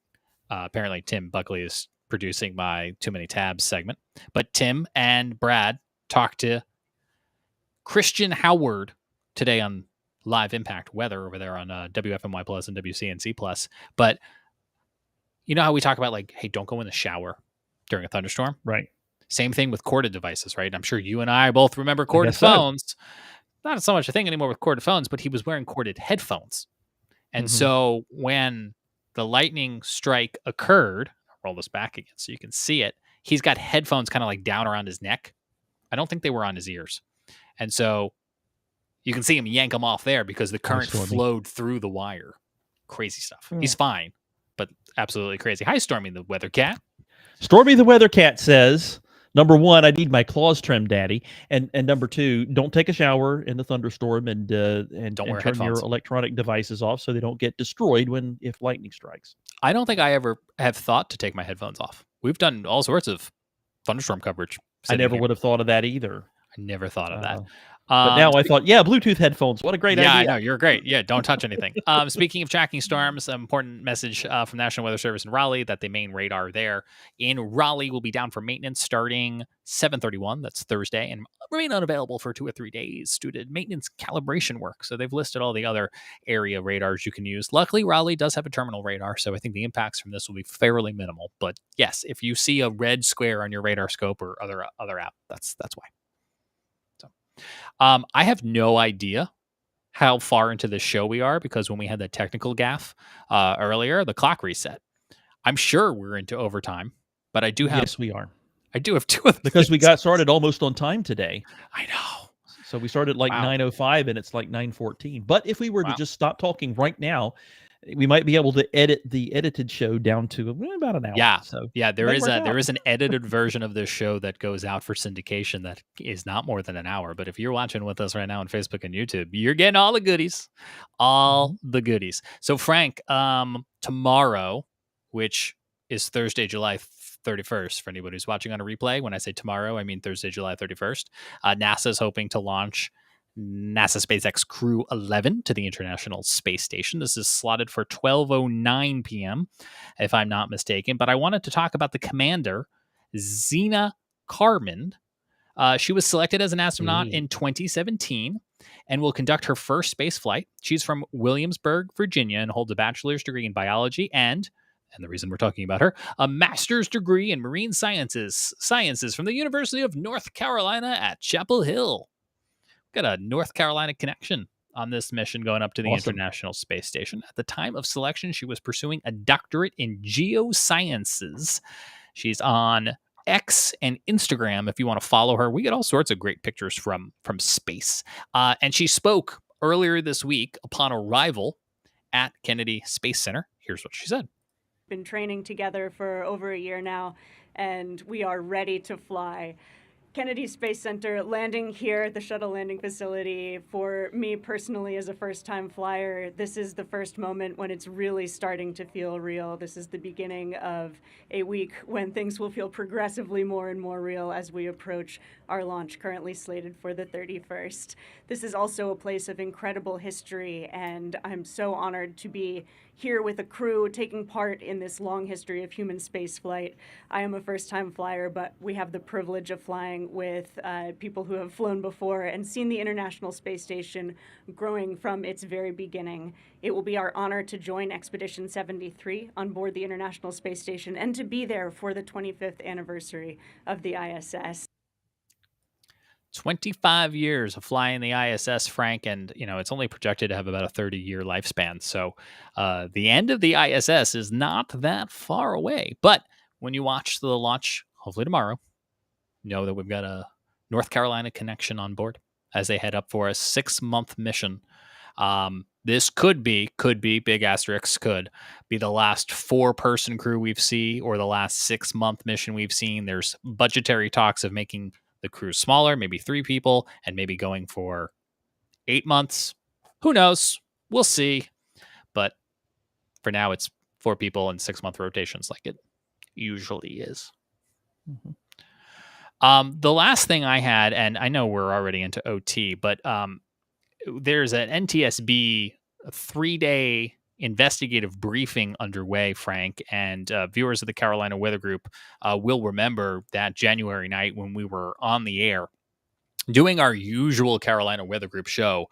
Apparently Tim Buckley is producing my Too Many Tabs segment. But Tim and Brad talked to Christian Howard today on Live Impact Weather over there on WFMY Plus and WCNC Plus. But you know how we talk about, like, hey, don't go in the shower during a thunderstorm? Right. Same thing with corded devices, right? I'm sure you and I both remember corded phones. Not so much a thing anymore with corded phones, but he was wearing corded headphones. And so when the lightning strike occurred, I'll roll this back again so you can see it. He's got headphones kind of like down around his neck. I don't think they were on his ears. And so you can see him yank them off there because the current flowed through the wire. Crazy stuff. He's fine, but absolutely crazy. Hi, Stormy the Weather Cat. Stormy the Weather Cat says, number one, I need my claws trimmed, Daddy, and number two, don't take a shower in the thunderstorm and Don't wear turn your headphones. electronic devices off so they don't get destroyed if lightning strikes. I don't think I ever have thought to take my headphones off. We've done all sorts of thunderstorm coverage. I never would have thought of that either. I never thought of that. But now I thought, Bluetooth headphones. What a great idea. Yeah, I know. You're great. Yeah, don't touch anything. Speaking of tracking storms, an important message from National Weather Service in Raleigh that the main radar there in Raleigh will be down for maintenance starting 7/31. That's Thursday, and remain unavailable for 2 or 3 days due to maintenance calibration work. So they've listed all the other area radars you can use. Luckily, Raleigh does have a terminal radar, so I think the impacts from this will be fairly minimal. But yes, if you see a red square on your radar scope or other app, that's why. I have no idea how far into the show we are because when we had that technical gaffe earlier, the clock reset. I'm sure we're into overtime, but I do have. Yes, we are. I do have 2 of them because we got started almost on time today. I know. So we started like 9:05 and it's like 9:14. But if we were to just stop talking right now, we might be able to edit the edited show down to about an hour. Yeah. So there is an edited version of this show that goes out for syndication that is not more than an hour. But if you're watching with us right now on Facebook and YouTube, you're getting all the goodies. The goodies. So Frank, tomorrow, which is Thursday, July 31st, for anybody who's watching on a replay, when I say tomorrow, I mean Thursday, July 31st, NASA is hoping to launch NASA SpaceX Crew 11 to the International Space Station. This is slotted for 12:09 p.m., if I'm not mistaken. But I wanted to talk about the commander, Zena Carmen. She was selected as an astronaut in 2017 and will conduct her first space flight. She's from Williamsburg, Virginia, and holds a bachelor's degree in biology and the reason we're talking about her, a master's degree in marine sciences from the University of North Carolina at Chapel Hill. Got a North Carolina connection on this mission going up to the International Space Station. At the time of selection, she was pursuing a doctorate in geosciences. She's on X and Instagram if you want to follow her. We get all sorts of great pictures from space. And she spoke earlier this week upon arrival at Kennedy Space Center. Here's what she said. Been training together for over a year now, and we are ready to fly. Kennedy Space Center, landing here at the shuttle landing facility, for me personally as a first-time flyer, this is the first moment when it's really starting to feel real. This is the beginning of a week when things will feel progressively more and more real as we approach our launch, currently slated for the 31st. This is also a place of incredible history, and I'm so honored to be here with a crew taking part in this long history of human spaceflight. I am a first-time flyer, but we have the privilege of flying with people who have flown before and seen the International Space Station growing from its very beginning. It will be our honor to join Expedition 73 on board the International Space Station and to be there for the 25th anniversary of the ISS. 25 years of flying the ISS, Frank, and it's only projected to have about a 30-year lifespan. So the end of the ISS is not that far away. But when you watch the launch, hopefully tomorrow, know that we've got a North Carolina connection on board as they head up for a 6-month mission. This could be, big asterisks, could be the last 4-person crew we've seen or the last 6-month mission we've seen. There's budgetary talks of making the crew smaller, maybe 3 people, and maybe going for 8 months. Who knows? We'll see. But for now, it's 4 people in 6-month rotations like it usually is. Mm-hmm. The last thing I had, and I know we're already into OT, but there's an NTSB 3-day investigative briefing underway, Frank, and viewers of the Carolina Weather Group will remember that January night when we were on the air doing our usual Carolina Weather Group show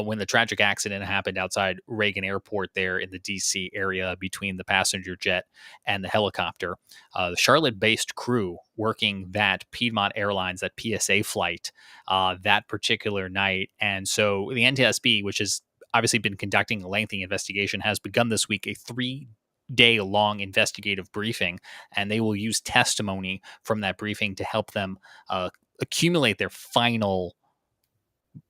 when the tragic accident happened outside Reagan Airport there in the D.C. area between the passenger jet and the helicopter. The Charlotte-based crew working that Piedmont Airlines, that PSA flight that particular night. And so the NTSB, which has obviously been conducting a lengthy investigation, has begun this week a 3-day-long investigative briefing, and they will use testimony from that briefing to help them accumulate their final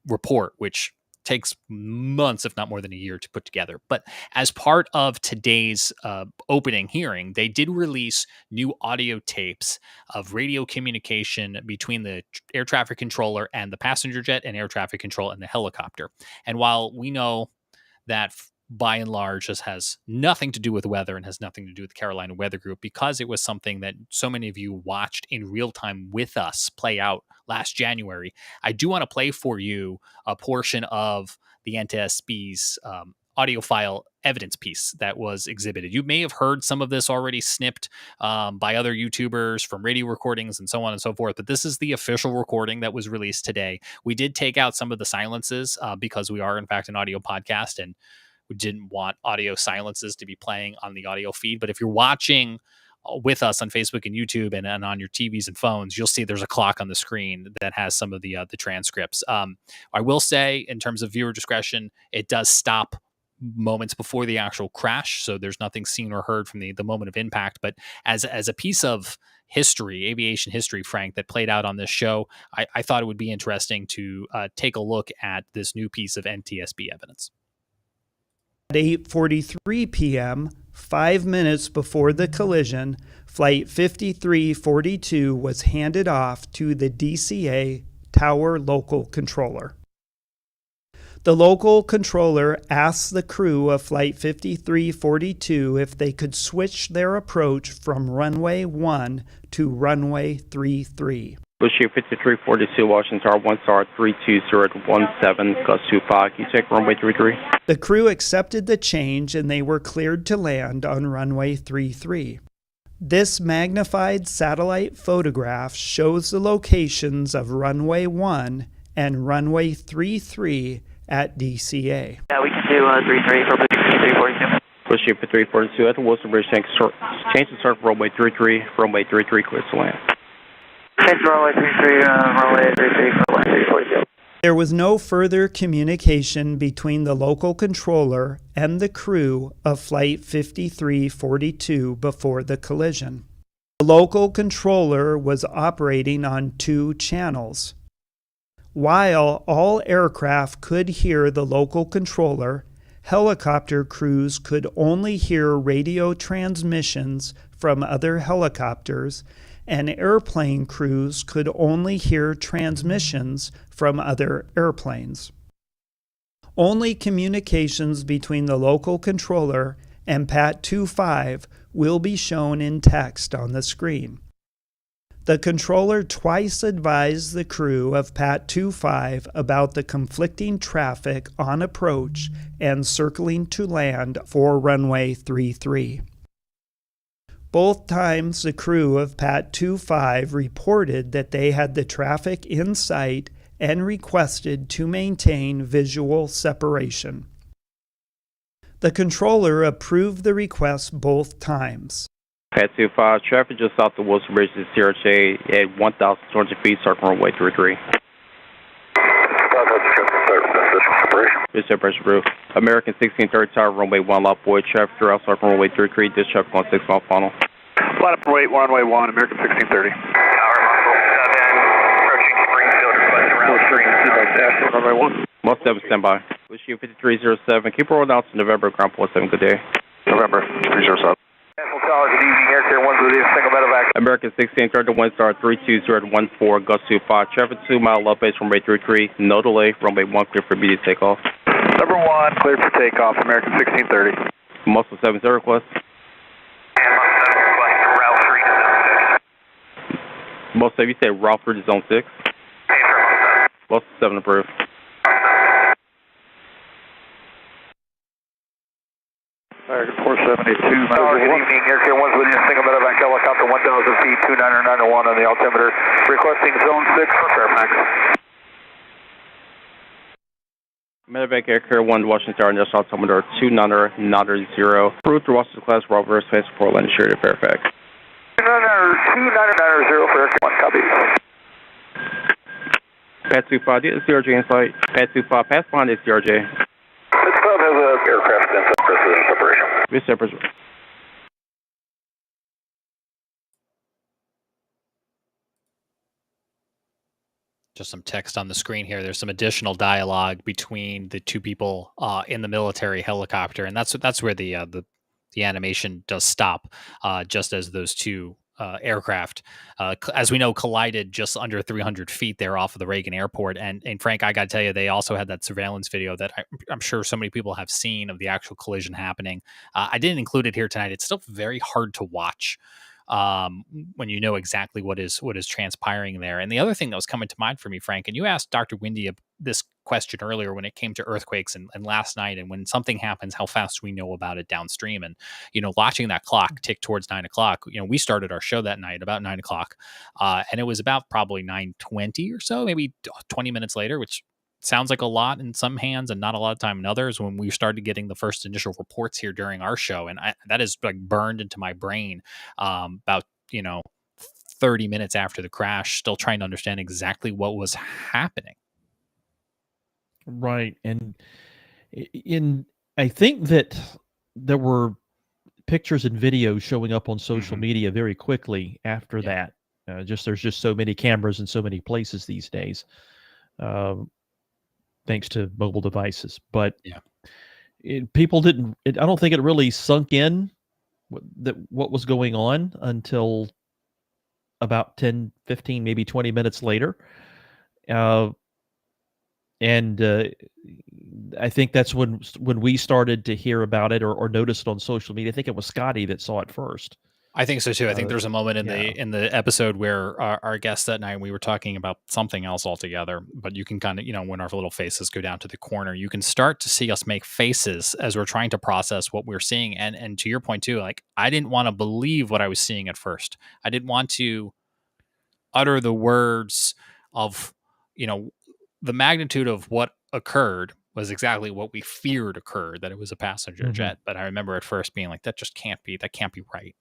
report, which takes months, if not more than a year, to put together. But as part of today's opening hearing, they did release new audio tapes of radio communication between the air traffic controller and the passenger jet, and air traffic control and the helicopter. And while we know that by and large this has nothing to do with weather and has nothing to do with the Carolina Weather Group, because it was something that so many of you watched in real time with us play out last January, I do want to play for you a portion of the NTSB's audiophile evidence piece that was exhibited. You may have heard some of this already snipped by other YouTubers from radio recordings and so on and so forth, but this is the official recording that was released today. We did take out some of the silences because we are in fact an audio podcast, and we didn't want audio silences to be playing on the audio feed. But if you're watching with us on Facebook and YouTube and on your TVs and phones, you'll see there's a clock on the screen that has some of the transcripts. I will say, in terms of viewer discretion, it does stop moments before the actual crash, so there's nothing seen or heard from the moment of impact. But as a piece of history, aviation history, Frank, that played out on this show, I thought it would be interesting to take a look at this new piece of NTSB evidence. At 8:43 p.m., 5 minutes before the collision, Flight 5342 was handed off to the DCA Tower Local Controller. The local controller asked the crew of Flight 5342 if they could switch their approach from runway 1 to runway 33. Bushie 5342, Washington Tower, 1 star 32017, gust 25. Can you take runway 33? The crew accepted the change and they were cleared to land on runway 33. This magnified satellite photograph shows the locations of runway 1 and runway 33 at DCA. Yeah, we can do 33 for Bushie 5342. Bushie 5342 at the Wilson Bridge, change the start for runway 33, runway 33, clear to land. Change runway 33, runway 33 for runway 342. There was no further communication between the local controller and the crew of Flight 5342 before the collision. The local controller was operating on 2 channels. While all aircraft could hear the local controller, helicopter crews could only hear radio transmissions from other helicopters, and airplane crews could only hear transmissions from other airplanes. Only communications between the local controller and PAT 25 will be shown in text on the screen. The controller twice advised the crew of PAT 25 about the conflicting traffic on approach and circling to land for runway 33. Both times the crew of PAT 25 reported that they had the traffic in sight and requested to maintain visual separation. The controller approved the request both times. PAT 25, traffic just off the Wilson Bridge to CRJ at 1,200 feet, start from runway 33. This is pressure roof. American 1630 Tower, runway 1, lot boy, traffic throughout, start from runway 33, this traffic on 6 mile funnel. Line up runway 1, American 1630. Tower, approaching Springfield, request around 3, runway 1. Most 7, standby. Bushie 5307, keep rolling out to November, ground point 7, good day. November 307. National Tower, good evening, Air Care 1 with you, single medevac. American 1630 1 star 32014, gust 25, traffic 2 mile left base from runway 33, no delay, runway 1 clear for immediate takeoff. Number 1, clear for takeoff, American 1630. Muscle 7 0 request. And Muscle 7 request, route 3 to zone 6. Muscle 7, you said route 3 to zone 6? Muscle 7 approved. American 472, good evening, Air Care 1's with you, single medevac helicopter 1,000 feet, 29901 on the altimeter, requesting zone 6 for Fairfax. Medevac Air Care 1 Washington Tower, national altimeter 29090, approved through Washington class, Robert Space for Portland, shared at Fairfax. 29090 for Air Care 1, copy. PAT 25, do you have CRJ in sight? PAT 25, pass behind the CRJ. This club has an aircraft in separation. This separation. Just some text on the screen here. There's some additional dialogue between the two people in the military helicopter, and that's where the animation does stop, just as those two aircraft, as we know, collided just under 300 feet there off of the Reagan Airport. And Frank, I got to tell you, they also had that surveillance video that I'm sure so many people have seen of the actual collision happening. I didn't include it here tonight. It's still very hard to watch when you know exactly what is transpiring there. And the other thing that was coming to mind for me, Frank, and you asked Dr. Wendy this question earlier when it came to earthquakes and last night, and when something happens, how fast we know about it downstream. And, watching that clock tick towards 9:00, we started our show that night about 9:00, and it was about probably 9:20 or so, maybe 20 minutes later, which sounds like a lot in some hands and not a lot of time in others, when we started getting the first initial reports here during our show. And that is like burned into my brain about 30 minutes after the crash, still trying to understand exactly what was happening. Right. And I think that there were pictures and videos showing up on social media very quickly after that. There's just so many cameras in so many places these days, thanks to mobile devices. But people didn't. I don't think it really sunk in what was going on until about 10, 15, maybe 20 minutes later. And I think that's when we started to hear about it or notice it on social media. I think it was Scotty that saw it first. I think so too. I think there's a moment in the episode where our guest that night, we were talking about something else altogether, but you can kind of, when our little faces go down to the corner, you can start to see us make faces as we're trying to process what we're seeing. And to your point too, like, I didn't want to believe what I was seeing at first. I didn't want to utter the words of, the magnitude of what occurred was exactly what we feared occurred, that it was a passenger jet. But I remember at first being like, that can't be right.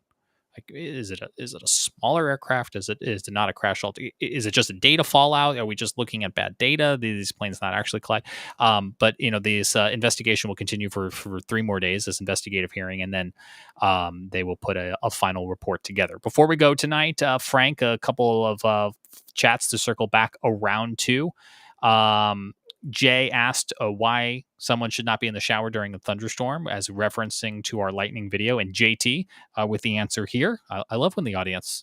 Like, is it a smaller aircraft? Is it not a crash? Is it just a data fallout? Are we just looking at bad data? These planes not actually collide. But this investigation will continue for 3 more days, this investigative hearing, and then they will put a final report together. Before we go tonight, Frank, a couple of chats to circle back around to. Jay asked why someone should not be in the shower during a thunderstorm, as referencing to our lightning video, and JT with the answer here. I love when the audience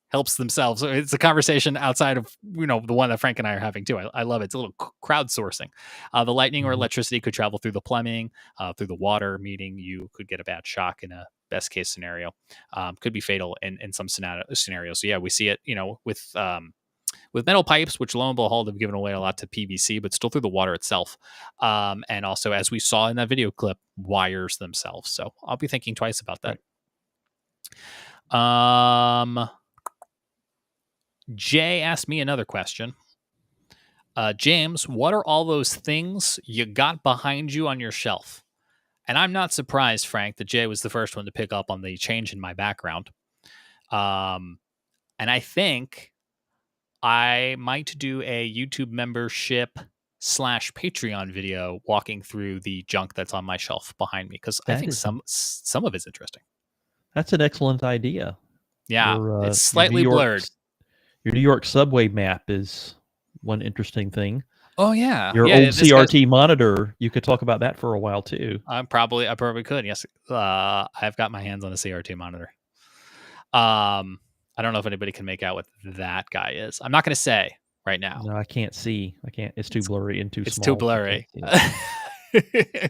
helps themselves. It's a conversation outside of the one that Frank and I are having too. I love it. It's a little crowdsourcing. The lightning or electricity could travel through the plumbing, through the water, meaning you could get a bad shock in a best case scenario. Could be fatal in some scenarios. So yeah, we see it with metal pipes, which lo and behold have given away a lot to PVC, but still through the water itself. And also, as we saw in that video clip, wires themselves. So I'll be thinking twice about that. Right. Jay asked me another question. James, what are all those things you got behind you on your shelf? And I'm not surprised, Frank, that Jay was the first one to pick up on the change in my background. And I think I might do a YouTube membership / Patreon video walking through the junk that's on my shelf behind me, because I think some of it's interesting. That's an excellent idea. Yeah, it's slightly blurred. Your New York subway map is one interesting thing. Oh yeah, your old CRT monitor. You could talk about that for a while too. I probably could. Yes, I've got my hands on a CRT monitor. I don't know if anybody can make out what that guy is. I'm not going to say right now. No, I can't see. I can't. It's too blurry and too small. It's too blurry.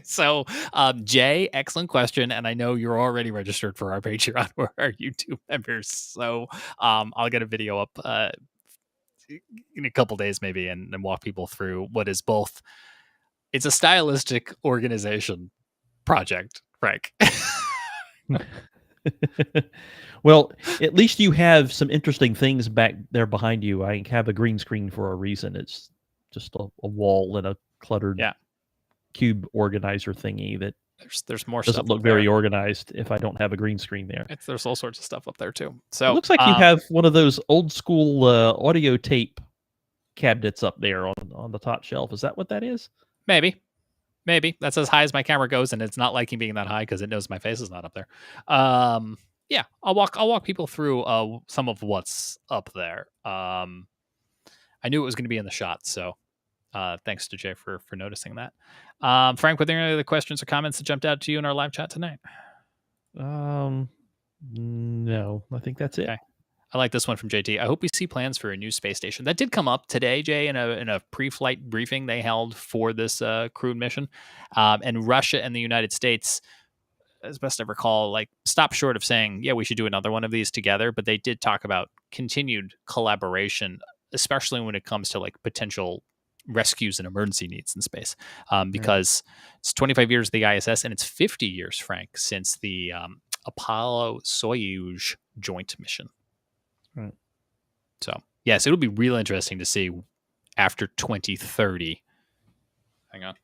So, Jay, excellent question. And I know you're already registered for our Patreon or our YouTube members. So I'll get a video up in a couple days maybe and walk people through what is both. It's a stylistic organization project, Frank. Well, at least you have some interesting things back there behind you. I have a green screen for a reason. It's just a wall and a cluttered cube organizer thingy that there's more doesn't stuff look very organized if I don't have a green screen there. There's all sorts of stuff up there too. So it looks like you have one of those old school audio tape cabinets up there on the top shelf. Is that what that is? Maybe that's as high as my camera goes, and it's not liking being that high because it knows my face is not up there. Yeah, I'll walk people through some of what's up there. I I knew it was going to be in the shot. So thanks to Jay for noticing that. Frank, were there any other questions or comments that jumped out to you in our live chat tonight? No, I think that's it. Okay. I like this one from JT. I hope we see plans for a new space station. That did come up today, Jay, in a pre-flight briefing they held for this crewed mission. And Russia and the United States, as best I recall, like stopped short of saying, yeah, we should do another one of these together. But they did talk about continued collaboration, especially when it comes to like potential rescues and emergency needs in space. Because it's 25 years of the ISS and it's 50 years, Frank, since the Apollo-Soyuz joint mission. Right. So, yes, it'll be real interesting to see after 2030. Hang on.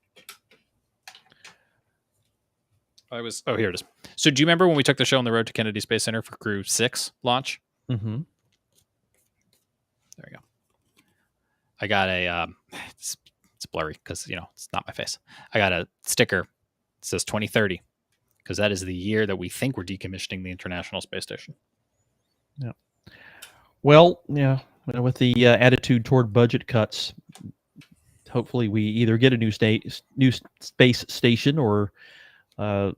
Oh, here it is. So do you remember when we took the show on the road to Kennedy Space Center for Crew 6 launch? Mm-hmm. There we go. I got a, it's blurry because, it's not my face. I got a sticker that says 2030 because that is the year that we think we're decommissioning the International Space Station. Yeah. Well, yeah, with the attitude toward budget cuts, hopefully we either get a new space station or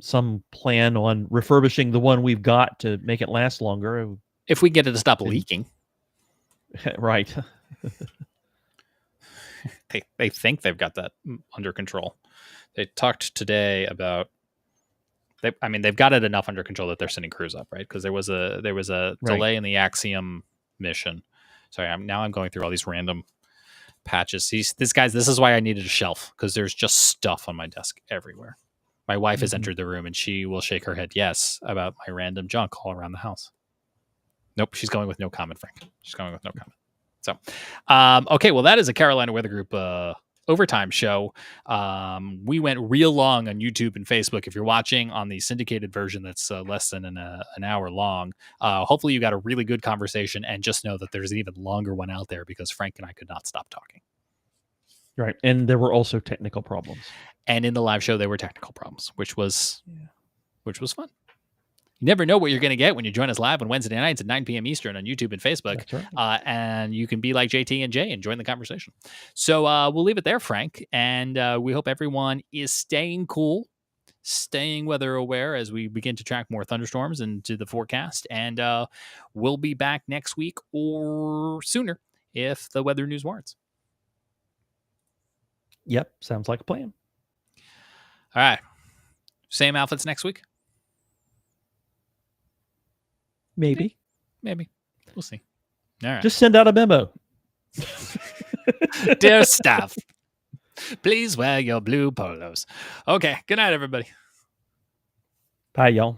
some plan on refurbishing the one we've got to make it last longer. If we get it to stop leaking. Right. They think they've got that under control. They talked today about they've got it enough under control that they're sending crews up, right? Because there was a delay in the Axiom mission. Sorry, I'm going through all these random patches. This is why I needed a shelf, because there's just stuff on my desk everywhere. My wife has entered the room and she will shake her head yes about my random junk all around the house. Nope, she's going with no comment, Frank. She's going with no comment. So, okay, well, that is a Carolina Weather Group overtime show. We went real long on YouTube and Facebook. If you're watching on the syndicated version, that's less than an hour long. Hopefully you got a really good conversation, and just know that there's an even longer one out there because Frank and I could not stop talking. Right, and there were also technical problems. And in the live show, there were technical problems, which was fun. You never know what you're going to get when you join us live on Wednesday nights at 9 p.m. Eastern on YouTube and Facebook. That's right. And you can be like JT and Jay and join the conversation. So we'll leave it there, Frank. And we hope everyone is staying cool, staying weather aware as we begin to track more thunderstorms into the forecast. And we'll be back next week or sooner if the weather news warrants. Yep, sounds like a plan. All right. Same outfits next week? Maybe. We'll see. All right. Just send out a memo. Dear staff, please wear your blue polos. Okay. Good night, everybody. Bye, y'all.